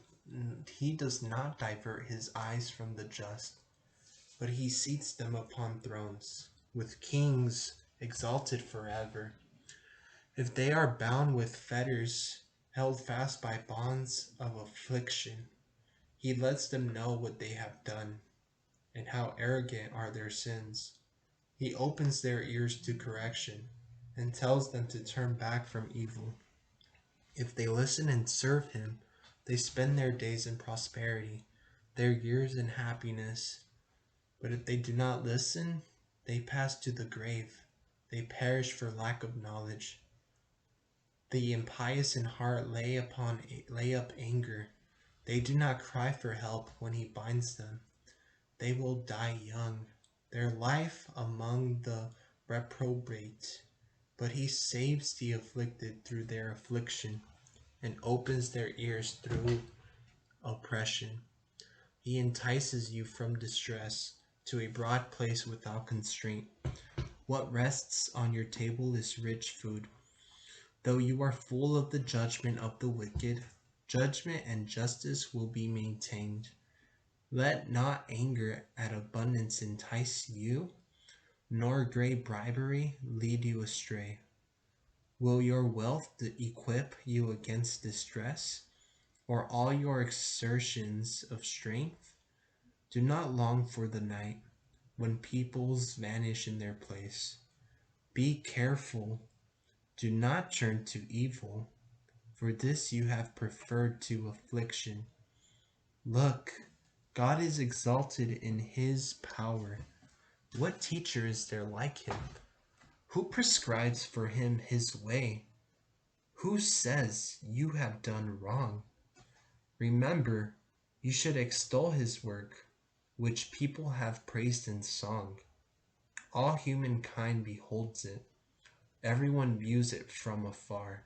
divert his eyes from the just, but he seats them upon thrones, with kings exalted forever. If they are bound with fetters, held fast by bonds of affliction, he lets them know what they have done, and how arrogant are their sins. He opens their ears to correction, and tells them to turn back from evil. If they listen and serve him, they spend their days in prosperity. their years in happiness. But if they do not listen, they pass to the grave. They perish for lack of knowledge. The impious in heart lay up anger. They do not cry for help when he binds them. They will die young, their life among the reprobate. But he saves the afflicted through their affliction, and opens their ears through oppression. He entices you from distress to a broad place without constraint. What rests on your table is rich food. Though you are full of the judgment of the wicked, judgment and justice will be maintained. Let not anger at abundance entice you, nor great bribery lead you astray. Will your wealth equip you against distress, or all your exertions of strength? Do not long for the night, when peoples vanish in their place. Be careful, do not turn to evil, for this you have preferred to affliction. Look, God is exalted in his power. What teacher is there like him? Who prescribes for him his way? Who says, you have done wrong? Remember, you should extol his work, which people have praised in song. All humankind beholds it. Everyone views it from afar.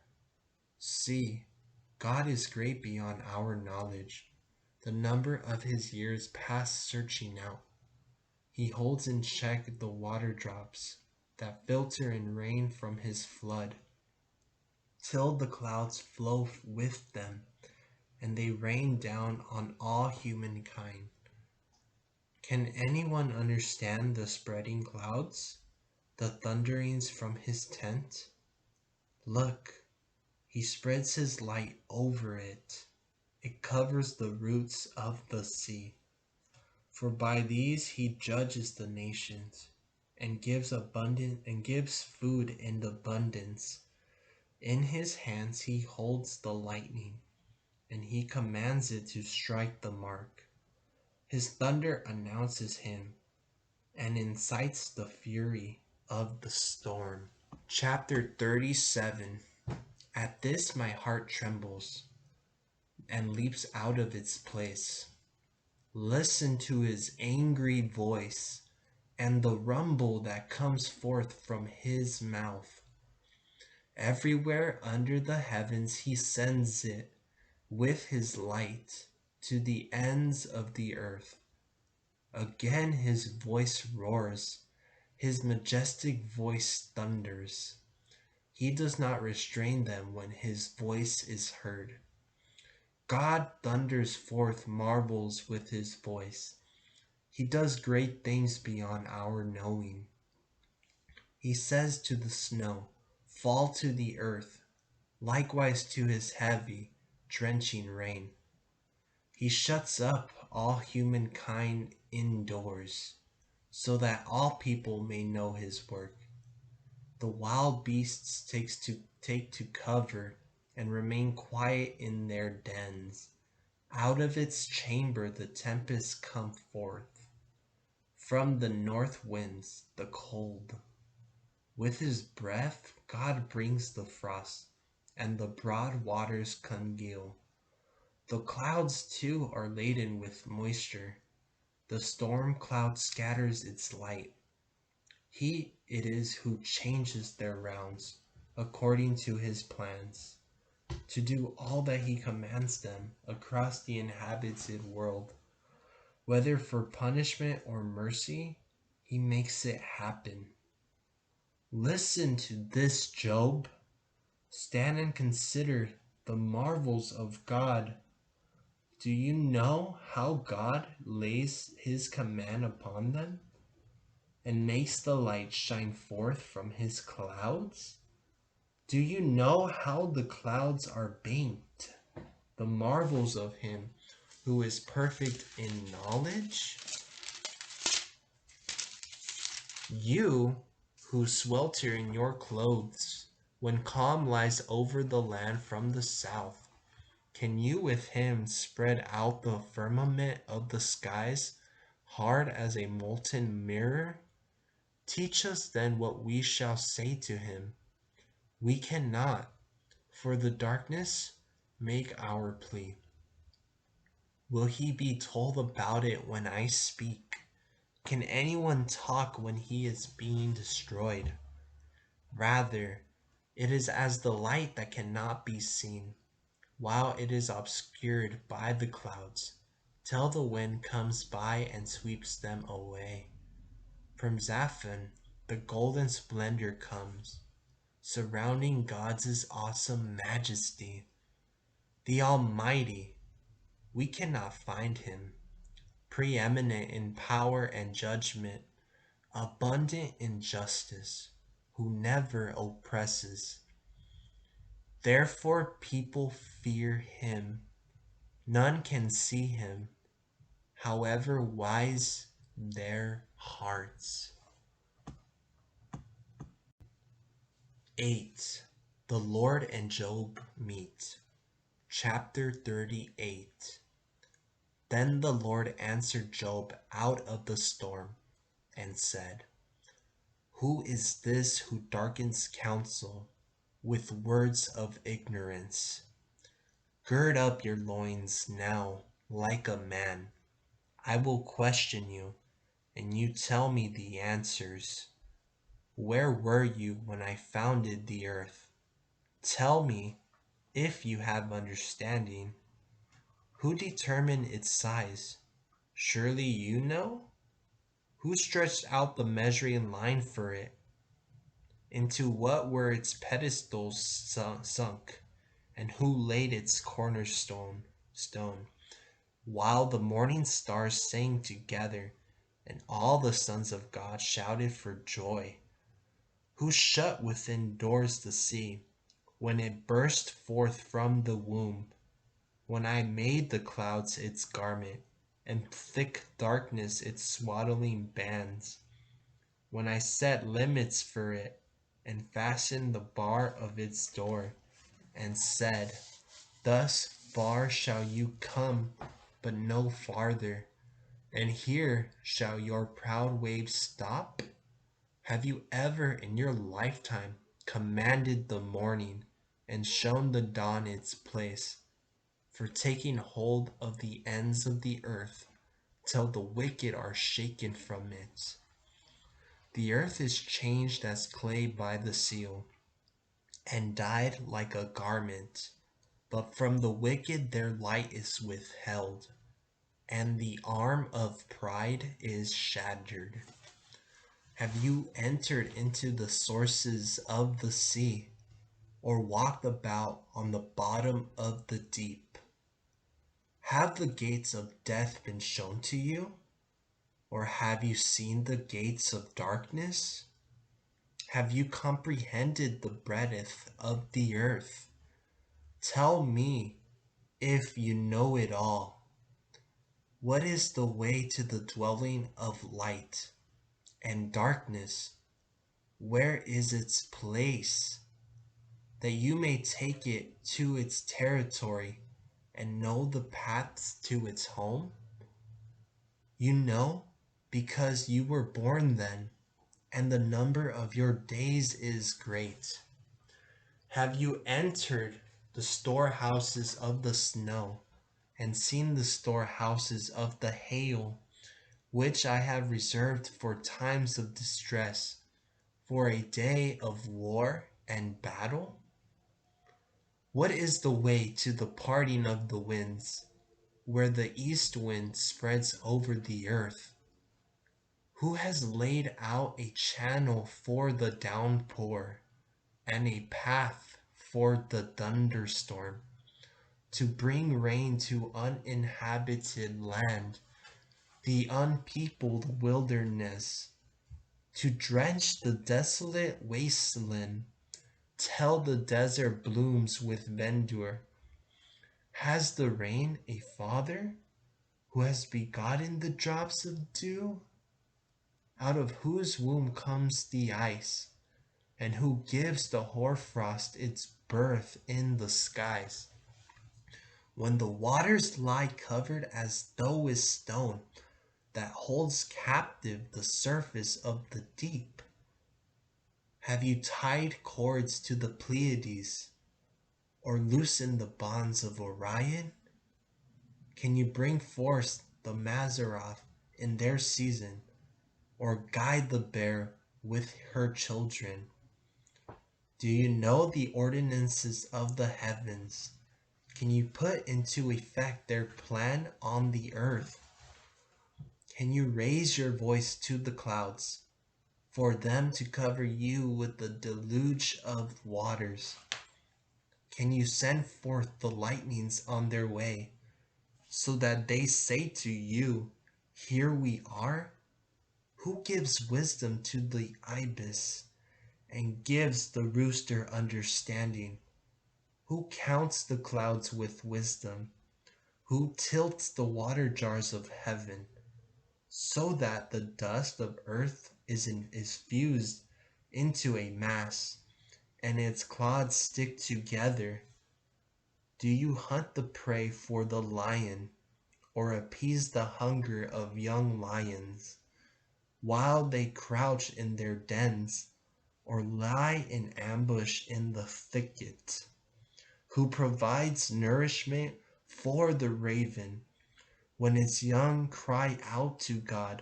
See, God is great beyond our knowledge. The number of his years past searching out. He holds in check the water drops that filter in rain from his flood, till the clouds flow with them, and they rain down on all humankind. Can anyone understand the spreading clouds, the thunderings from his tent? Look, he spreads his light over it. It covers the roots of the sea. For by these he judges the nations, and gives food in abundance. In his hands he holds the lightning, and he commands it to strike the mark. His thunder announces him, and incites the fury of the storm. Chapter 37. At this my heart trembles, and leaps out of its place. Listen to his angry voice, and the rumble that comes forth from his mouth. Everywhere under the heavens he sends it with his light to the ends of the earth. Again his voice roars, his majestic voice thunders. He does not restrain them when his voice is heard. God thunders forth marvels with his voice. He does great things beyond our knowing. He says to the snow, fall to the earth, likewise to his heavy, drenching rain. He shuts up all humankind indoors, so that all people may know his work. The wild beasts take to cover and remain quiet in their dens. Out of its chamber the tempests come forth. From the north winds the cold. With his breath God brings the frost, and the broad waters congeal. The clouds too are laden with moisture. The storm cloud scatters its light. He it is who changes their rounds according to his plans, to do all that he commands them across the inhabited world. Whether for punishment or mercy, he makes it happen. Listen to this, Job. Stand and consider the marvels of God. Do you know how God lays his command upon them, and makes the light shine forth from his clouds? Do you know how the clouds are banked, the marvels of him who is perfect in knowledge? You who swelter in your clothes, when calm lies over the land from the south, Can you with him spread out the firmament of the skies, hard as a molten mirror? Teach us then what we shall say to him. We cannot, for the darkness, make our plea. Will he be told about it when I speak? Can anyone talk when he is being destroyed? Rather, it is as the light that cannot be seen, while it is obscured by the clouds, till the wind comes by and sweeps them away. From Zaphon the golden splendor comes, surrounding God's awesome majesty. The Almighty, we cannot find him, preeminent in power and judgment, abundant in justice, who never oppresses. Therefore people fear him. None can see him, however wise their hearts. 8. The Lord and Job meet. Chapter 38. Then the Lord answered Job out of the storm and said, Who is this who darkens counsel with words of ignorance? Gird up your loins now like a man. I will question you, and you tell me the answers. Where were you when I founded the earth? Tell me, if you have understanding. Who determined its size? Surely you know? Who stretched out the measuring line for it? Into what were its pedestals sunk? And who laid its cornerstone? While the morning stars sang together, and all the sons of God shouted for joy. Who shut within doors the sea, when it burst forth from the womb? When I made the clouds its garment, and thick darkness its swaddling bands? When I set limits for it, and fastened the bar of its door, and said, Thus far shall you come, but no farther, and here shall your proud waves stop? Have you ever in your lifetime commanded the morning, and shown the dawn its place, for taking hold of the ends of the earth, till the wicked are shaken from it? The earth is changed as clay by the seal, and dyed like a garment. But from the wicked their light is withheld, and the arm of pride is shattered. Have you entered into the sources of the sea, or walked about on the bottom of the deep? Have the gates of death been shown to you, or have you seen the gates of darkness? Have you comprehended the breadth of the earth? Tell me, if you know it all. What is the way to the dwelling of light? And darkness, where is its place? That you may take it to its territory and know the paths to its home? You know, because you were born then, and the number of your days is great. Have you entered the storehouses of the snow, and seen the storehouses of the hail, which I have reserved for times of distress, for a day of war and battle? What is the way to the parting of the winds, where the east wind spreads over the earth? Who has laid out a channel for the downpour, and a path for the thunderstorm, to bring rain to uninhabited land, the unpeopled wilderness, to drench the desolate wasteland, till the desert blooms with verdure? Has the rain a father, who has begotten the drops of dew? Out of whose womb comes the ice, and who gives the hoarfrost its birth in the skies? when the waters lie covered as though with stone that holds captive the surface of the deep? Have you tied cords to the Pleiades, or loosened the bonds of Orion? Can you bring forth the Mazzaroth in their season, or guide the bear with her children? Do you know the ordinances of the heavens? Can you put into effect their plan on the earth? Can you raise your voice to the clouds for them to cover you with the deluge of waters? Can you send forth the lightnings on their way, so that they say to you, "Here we are"? Who gives wisdom to the ibis and gives the rooster understanding? Who counts the clouds with wisdom? Who tilts the water jars of heaven, so that the dust of earth is fused into a mass, and its clods stick together? Do you hunt the prey for the lion, or appease the hunger of young lions, while they crouch in their dens, or lie in ambush in the thicket? Who provides nourishment for the raven when its young cry out to God,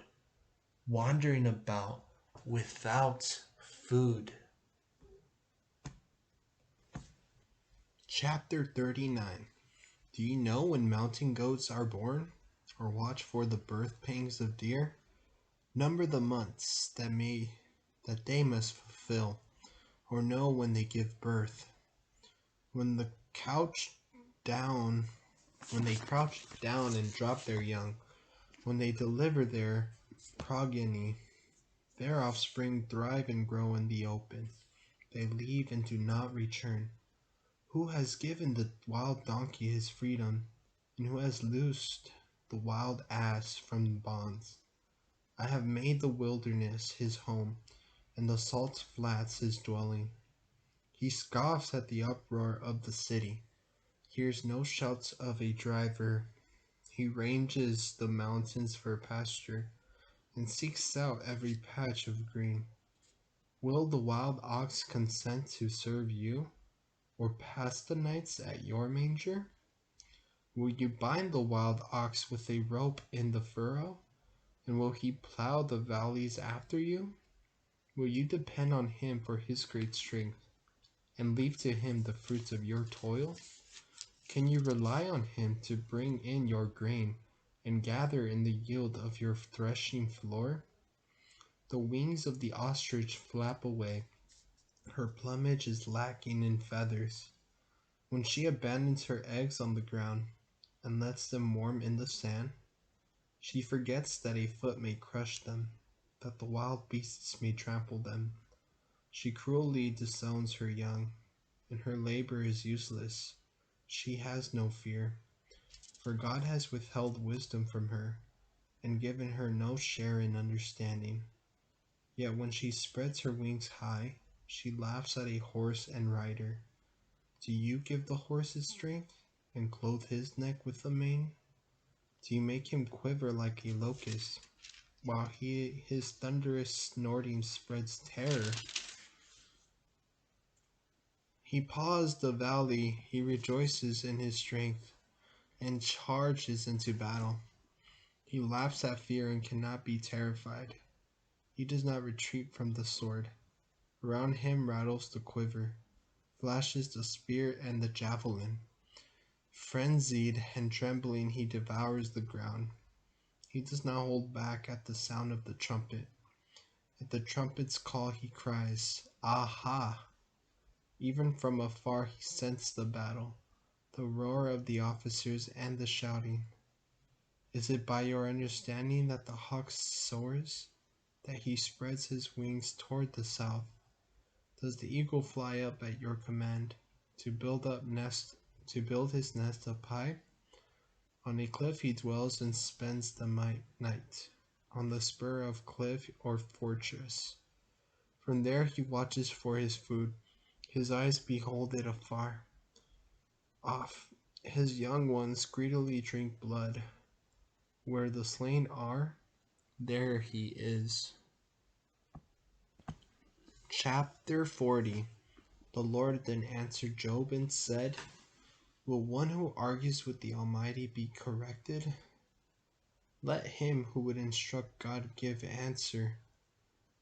wandering about without food? Chapter 39. Do you know when mountain goats are born, or watch for the birth pangs of deer? Number the months that they must fulfill, or know when they give birth. When the couch down when they crouch down and drop their young, when they deliver their progeny, their offspring thrive and grow in the open. They leave and do not return. Who has given the wild donkey his freedom, and who has loosed the wild ass from bonds? I have made the wilderness his home, and the salt flats his dwelling. He scoffs at the uproar of the city, hears no shouts of a driver. He ranges the mountains for pasture, and seeks out every patch of green. Will the wild ox consent to serve you, or pass the nights at your manger? Will you bind the wild ox with a rope in the furrow, and will he plow the valleys after you? Will you depend on him for his great strength, and leave to him the fruits of your toil? Can you rely on him to bring in your grain, and gather in the yield of your threshing floor? The wings of the ostrich flap away, her plumage is lacking in feathers. When she abandons her eggs on the ground, and lets them warm in the sand, she forgets that a foot may crush them, that the wild beasts may trample them. She cruelly disowns her young, and her labor is useless. She has no fear, for God has withheld wisdom from her, and given her no share in understanding. Yet when she spreads her wings high, she laughs at a horse and rider. Do you give the horse his strength, and clothe his neck with a mane? Do you make him quiver like a locust, while his thunderous snorting spreads terror? He paws the valley, he rejoices in his strength, and charges into battle. He laughs at fear and cannot be terrified. He does not retreat from the sword. Around him rattles the quiver, flashes the spear and the javelin. Frenzied and trembling, he devours the ground. He does not hold back at the sound of the trumpet. At the trumpet's call he cries, "Aha!" Even from afar he scents the battle, the roar of the officers and the shouting. Is it by your understanding that the hawk soars, that he spreads his wings toward the south? Does the eagle fly up at your command, to build his nest up high? On a cliff he dwells and spends the night, on the spur of cliff or fortress. From there he watches for his food. His eyes behold it afar off, His young ones greedily drink blood. Where the slain are, there he is. Chapter 40. The Lord then answered Job and said, will one who argues with the Almighty be corrected? Let him who would instruct God give answer.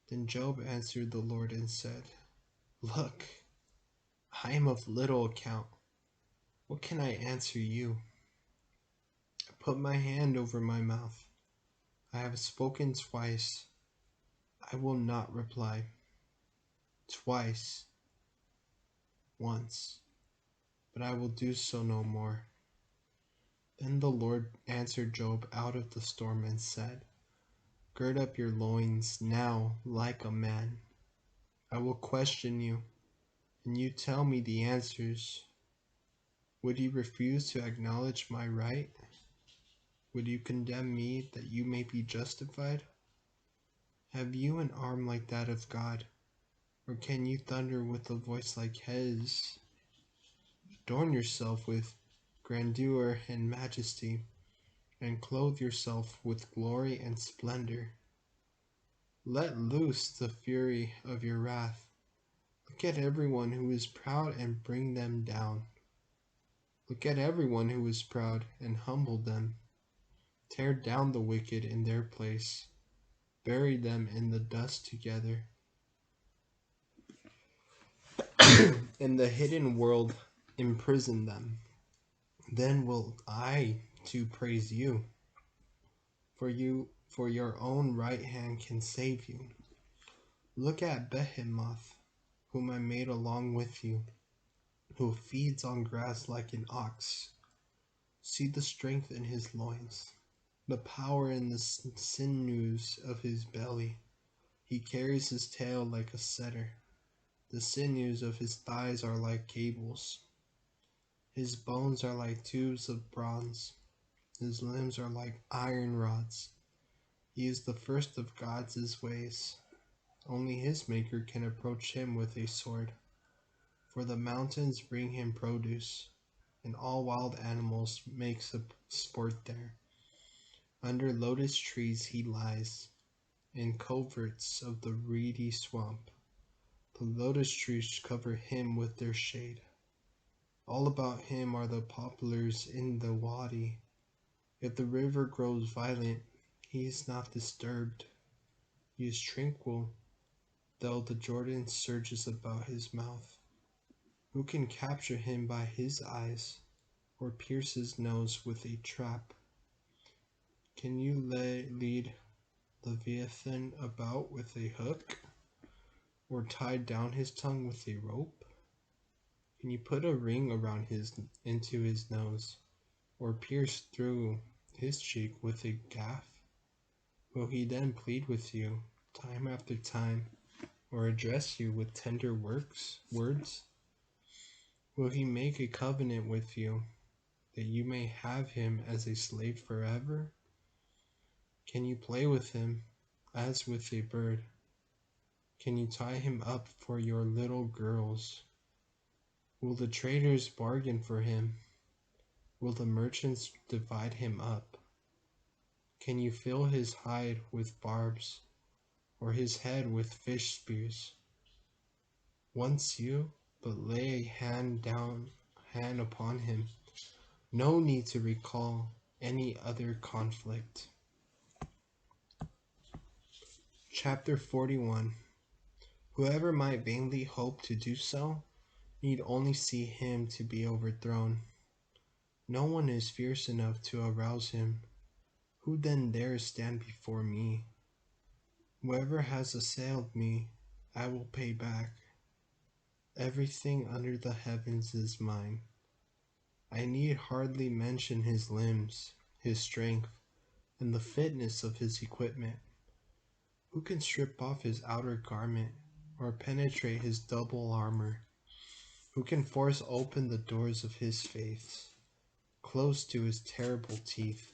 Then Job answered the Lord and said, look, I am of little account. What can I answer you? I put my hand over my mouth. I have spoken twice. I will not reply. Twice. Once. But I will do so no more. Then the Lord answered Job out of the storm and said, gird up your loins now like a man. I will question you, and you tell me the answers. Would you refuse to acknowledge my right? Would you condemn me that you may be justified? Have you an arm like that of God? Or can you thunder with a voice like his? Adorn yourself with grandeur and majesty, and clothe yourself with glory and splendor. Let loose the fury of your wrath. Look at everyone who is proud and bring them down. Look at everyone who is proud and humble them. Tear down the wicked in their place. Bury them in the dust together. In the hidden world, imprison them. Then will I too praise you. For your own right hand can save you. Look at Behemoth, whom I made along with you, who feeds on grass like an ox. See the strength in his loins, the power in the sinews of his belly. He carries his tail like a setter. The sinews of his thighs are like cables. His bones are like tubes of bronze. His limbs are like iron rods. He is the first of God's ways. Only his maker can approach him with a sword. For the mountains bring him produce, and all wild animals make sport there. Under lotus trees he lies, in coverts of the reedy swamp. The lotus trees cover him with their shade. All about him are the poplars in the wadi. If the river grows violent, he is not disturbed. He is tranquil, though the Jordan surges about his mouth. Who can capture him by his eyes, or pierce his nose with a trap? Can you lead Leviathan about with a hook, or tie down his tongue with a rope? Can you put a ring around into his nose, or pierce through his cheek with a gaff? Will he then plead with you, time after time, or address you with tender words? Will he make a covenant with you, that you may have him as a slave forever? Can you play with him as with a bird? Can you tie him up for your little girls? Will the traders bargain for him? Will the merchants divide him up? Can you fill his hide with barbs, or his head with fish spears? Once you but lay a hand upon him, no need to recall any other conflict. Chapter 41. Whoever might vainly hope to do so, need only see him to be overthrown. No one is fierce enough to arouse him. Who then dares stand before me? Whoever has assailed me, I will pay back. Everything under the heavens is mine. I need hardly mention his limbs, his strength, and the fitness of his equipment. Who can strip off his outer garment, or penetrate his double armor? Who can force open the doors of his face, close to his terrible teeth?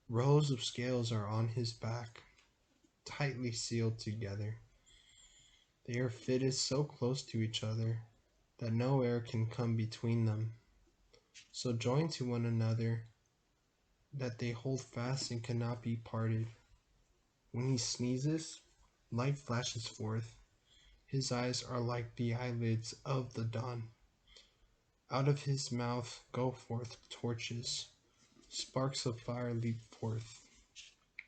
Rows of scales are on his back, tightly sealed together. They are fitted so close to each other that no air can come between them. So join to one another, that they hold fast and cannot be parted. When he sneezes, light flashes forth. His eyes are like the eyelids of the dawn. Out of his mouth go forth torches. Sparks of fire leap forth.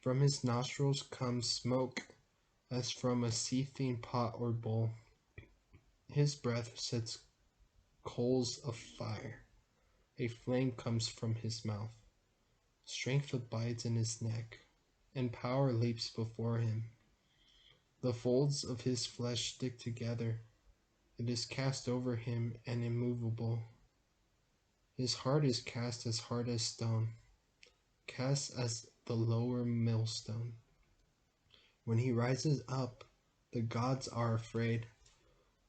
From his nostrils comes smoke, as from a seething pot or bowl. His breath sets coals of fire. A flame comes from his mouth. Strength abides in his neck, and power leaps before him. The folds of his flesh stick together. It is cast over him and immovable. His heart is cast as hard as stone, cast as the lower millstone. When he rises up, the gods are afraid.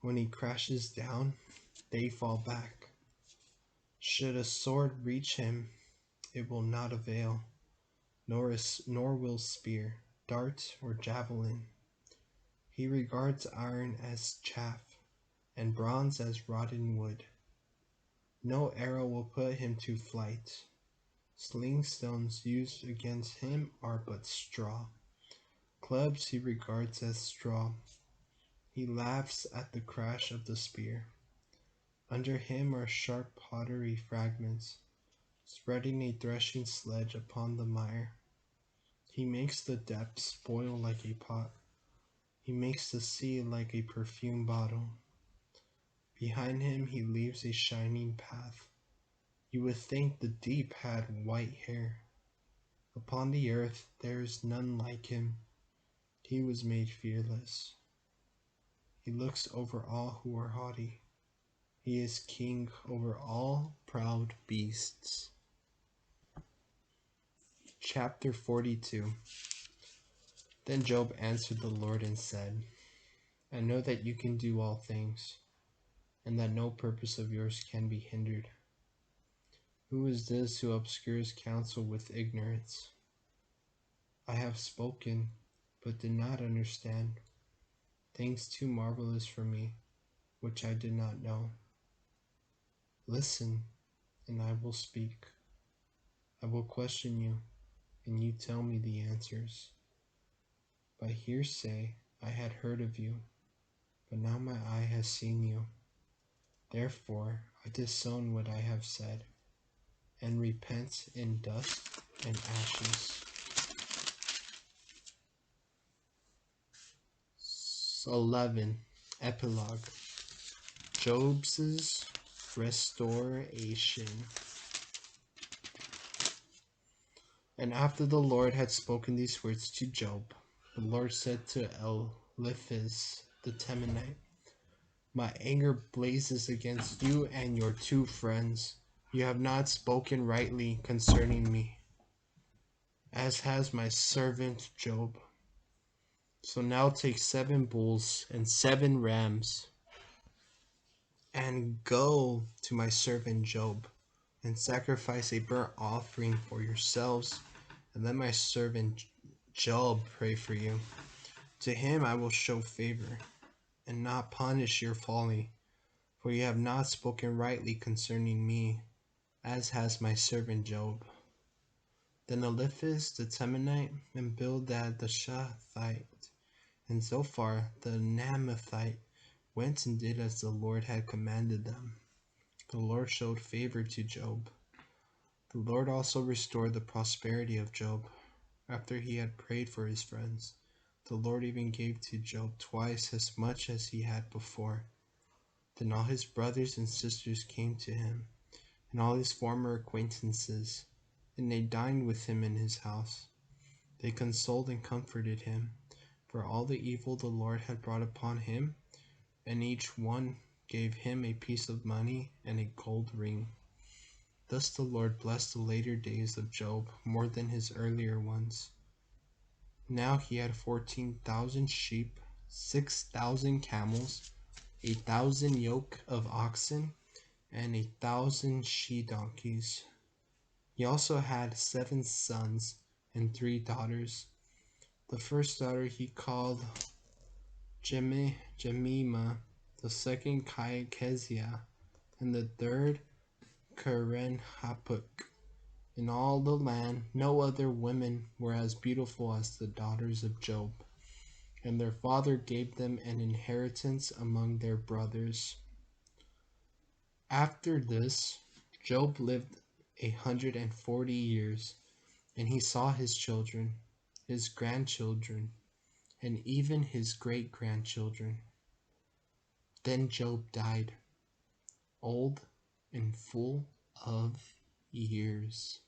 When he crashes down, they fall back. Should a sword reach him, it will not avail, nor will spear, dart, or javelin. He regards iron as chaff, and bronze as rotten wood. No arrow will put him to flight. Sling stones used against him are but straw. Clubs he regards as straw. He laughs at the crash of the spear. Under him are sharp pottery fragments, spreading a threshing sledge upon the mire. He makes the depths boil like a pot. He makes the sea like a perfume bottle. Behind him he leaves a shining path. You would think the deep had white hair. Upon the earth there is none like him. He was made fearless. He looks over all who are haughty. He is king over all proud beasts. Chapter 42. Then Job answered the Lord and said, I know that you can do all things, and that no purpose of yours can be hindered. Who is this who obscures counsel with ignorance? I have spoken, but did not understand, things too marvelous for me, which I did not know. Listen, and I will speak. I will question you, and you tell me the answers. By hearsay I had heard of you, but now my eye has seen you. Therefore I disown what I have said, and repent in dust and ashes. 11. Epilogue. Job's restoration. And after the Lord had spoken these words to Job, the Lord said to Eliphas the Temanite, My anger blazes against you and your two friends. You have not spoken rightly concerning me, as has my servant Job. So now take 7 bulls and 7 rams, and go to my servant Job, and sacrifice a burnt offering for yourselves, and let my servant Job pray for you. To him I will show favor, and not punish your folly, for you have not spoken rightly concerning me, as has my servant Job. Then Eliphas the Temanite, and Bildad the Shuhite, and Zophar the Naamathite went and did as the Lord had commanded them. The Lord showed favor to Job. The Lord also restored the prosperity of Job, after he had prayed for his friends. The Lord even gave to Job twice as much as he had before. Then all his brothers and sisters came to him, and all his former acquaintances, and they dined with him in his house. They consoled and comforted him for all the evil the Lord had brought upon him, and each one gave him a piece of money and a gold ring. Thus the Lord blessed the later days of Job more than his earlier ones. Now he had 14,000 sheep, 6,000 camels, 1,000 yoke of oxen, and 1,000 she-donkeys. He also had 7 sons and 3 daughters. The first daughter he called Jemima, the second Keziah, and the third Keren-Hapuk. In all the land, no other women were as beautiful as the daughters of Job, and their father gave them an inheritance among their brothers. After this, Job lived 140 years, and he saw his children, his grandchildren, and even his great-grandchildren. Then Job died, old and full of years.